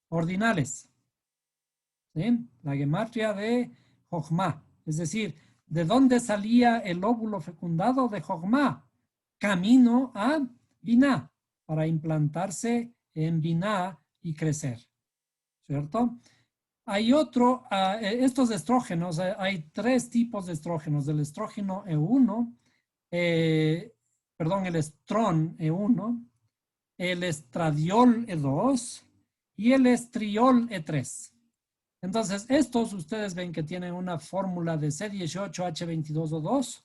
[SPEAKER 1] ordinales. ¿Sí? La gematria de Jochma. Es decir, ¿de dónde salía el óvulo fecundado de Jochma? Camino a Binah, para implantarse en Binah y crecer. ¿Cierto? Hay estos estrógenos, hay 3 tipos de estrógenos. El estrógeno E1, el estrón E1, el estradiol E2 y el estriol E3. Entonces, estos ustedes ven que tienen una fórmula de C18H22O2.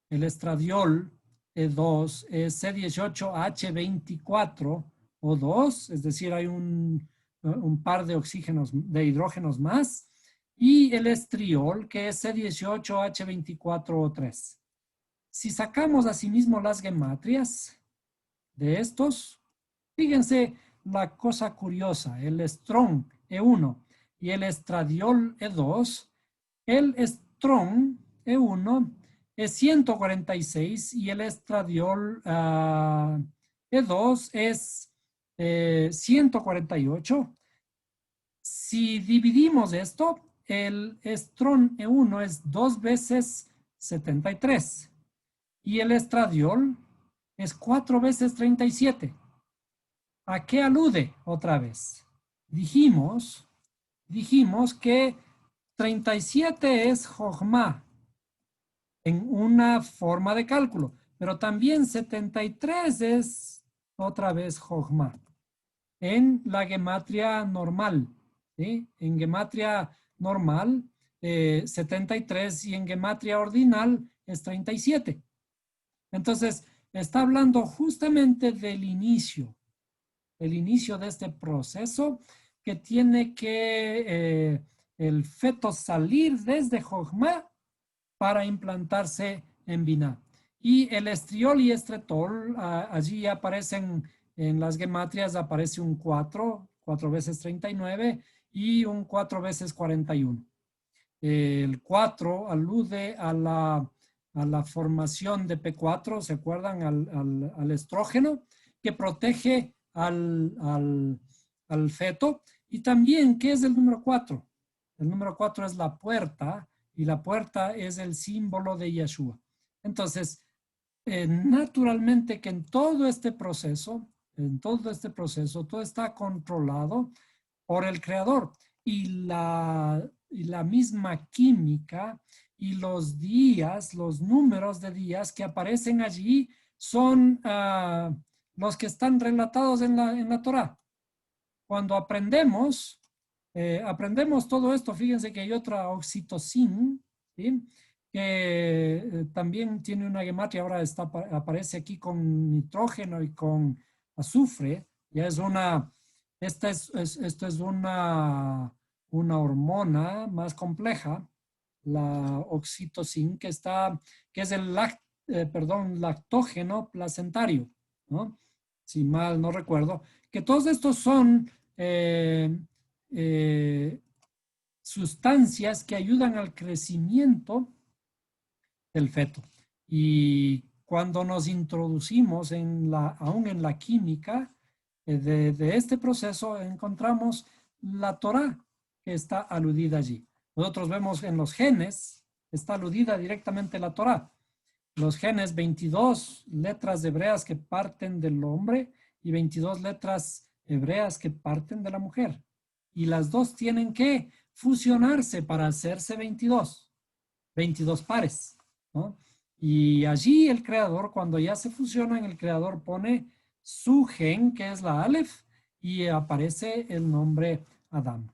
[SPEAKER 1] El estradiol E2 es C18H24O2, es decir, hay un par de de hidrógenos más, y el estriol, que es C18H24O3. Si sacamos asimismo las gematrias de estos, fíjense la cosa curiosa, el estrón E1 y el estradiol E2, el estrón E1 es 146 y el estradiol E2 es 148. Si dividimos esto, el estrón E1 es 2 veces 73 y el estradiol es 4 veces 37. ¿A qué alude otra vez? Dijimos que 37 es Jochma en una forma de cálculo, pero también 73 es otra vez Jochma en la gematria normal, ¿sí? En gematria normal 73 y en gematria ordinal es 37. Entonces, está hablando justamente del inicio de este proceso que tiene que el feto salir desde Jochma para implantarse en Binah. Y el estriol y estretol, allí aparecen en las gematrias, aparece un 4 veces 39 y un 4 veces 41. El 4 alude a la formación de P4, ¿se acuerdan? Al estrógeno que protege al feto. Y también, ¿qué es el número 4? El número 4 es la puerta, y la puerta es el símbolo de Yeshua. Entonces, naturalmente que en todo este proceso, todo está controlado por el Creador. Y la misma química y los días, los números de días que aparecen allí son los que están relatados en la Torá. Cuando aprendemos todo esto, fíjense que hay otra oxitocina, ¿sí? Que también tiene una gematria, ahora aparece aquí con nitrógeno y con azufre. Ya es esto es una hormona más compleja, la oxitocina, que es el lactógeno placentario, ¿no? Si mal no recuerdo, que todos estos son sustancias que ayudan al crecimiento del feto. Y cuando nos introducimos aún en la química de este proceso, encontramos la Torá que está aludida allí. Nosotros vemos en los genes, está aludida directamente la Torá. Los genes, 22 letras hebreas que parten del hombre y 22 letras hebreas que parten de la mujer. Y las dos tienen que fusionarse para hacerse 22 pares, ¿no? Y allí el creador, cuando ya se fusionan, el creador pone su gen, que es la Aleph, y aparece el nombre Adán.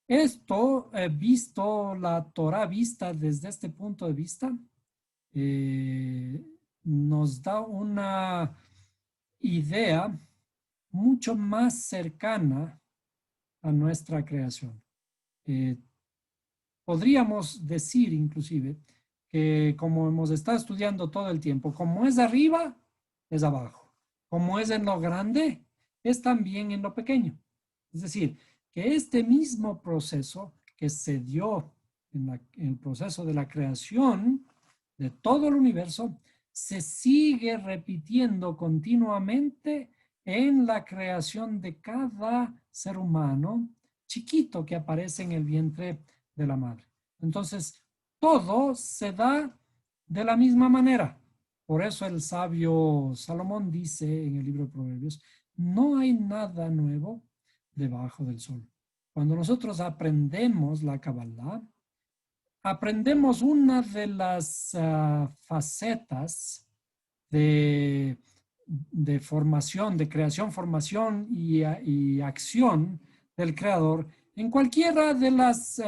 [SPEAKER 1] Esto, la Torah vista desde este punto de vista, nos da una idea mucho más cercana a nuestra creación. Podríamos decir inclusive que como hemos estado estudiando todo el tiempo, como es arriba, es abajo. Como es en lo grande, es también en lo pequeño. Es decir, que este mismo proceso que se dio en el proceso de la creación de todo el universo, se sigue repitiendo continuamente en la creación de cada ser humano chiquito que aparece en el vientre de la madre. Entonces, todo se da de la misma manera. Por eso el sabio Salomón dice en el libro de Proverbios, no hay nada nuevo debajo del sol. Cuando nosotros aprendemos la Kabbalah, aprendemos una de las facetas de formación, de creación, formación y acción del creador en cualquiera de las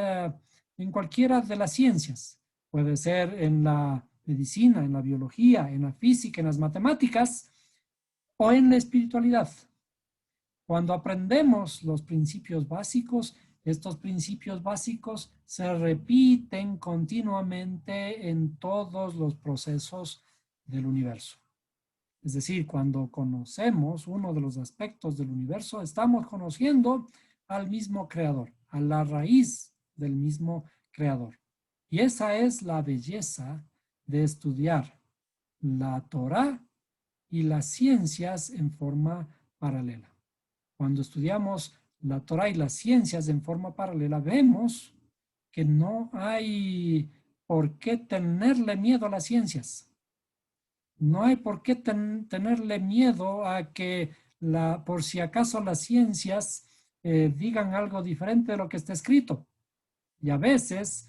[SPEAKER 1] ciencias. Puede ser en la medicina, en la biología, en la física, en las matemáticas o en la espiritualidad. Cuando aprendemos los principios básicos, estos principios básicos se repiten continuamente en todos los procesos del universo. Es decir, cuando conocemos uno de los aspectos del universo, estamos conociendo al mismo creador, a la raíz del mismo creador. Y esa es la belleza de estudiar la Torá y las ciencias en forma paralela. Cuando estudiamos la Torá y las ciencias en forma paralela, vemos que no hay por qué tenerle miedo a las ciencias. No hay por qué tenerle miedo a que por si acaso las ciencias digan algo diferente de lo que está escrito. Y a veces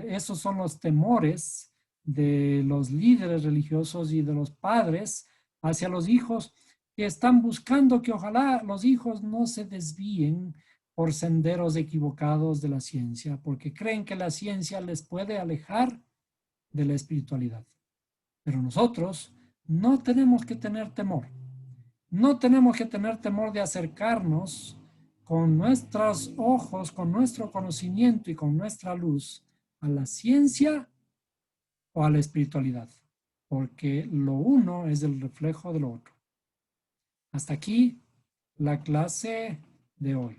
[SPEAKER 1] esos son los temores de los líderes religiosos y de los padres hacia los hijos, que están buscando que ojalá los hijos no se desvíen por senderos equivocados de la ciencia, porque creen que la ciencia les puede alejar de la espiritualidad. Pero nosotros no tenemos que tener temor. No tenemos que tener temor de acercarnos con nuestros ojos, con nuestro conocimiento y con nuestra luz a la ciencia o a la espiritualidad, porque lo uno es el reflejo de lo otro. Hasta aquí la clase de hoy.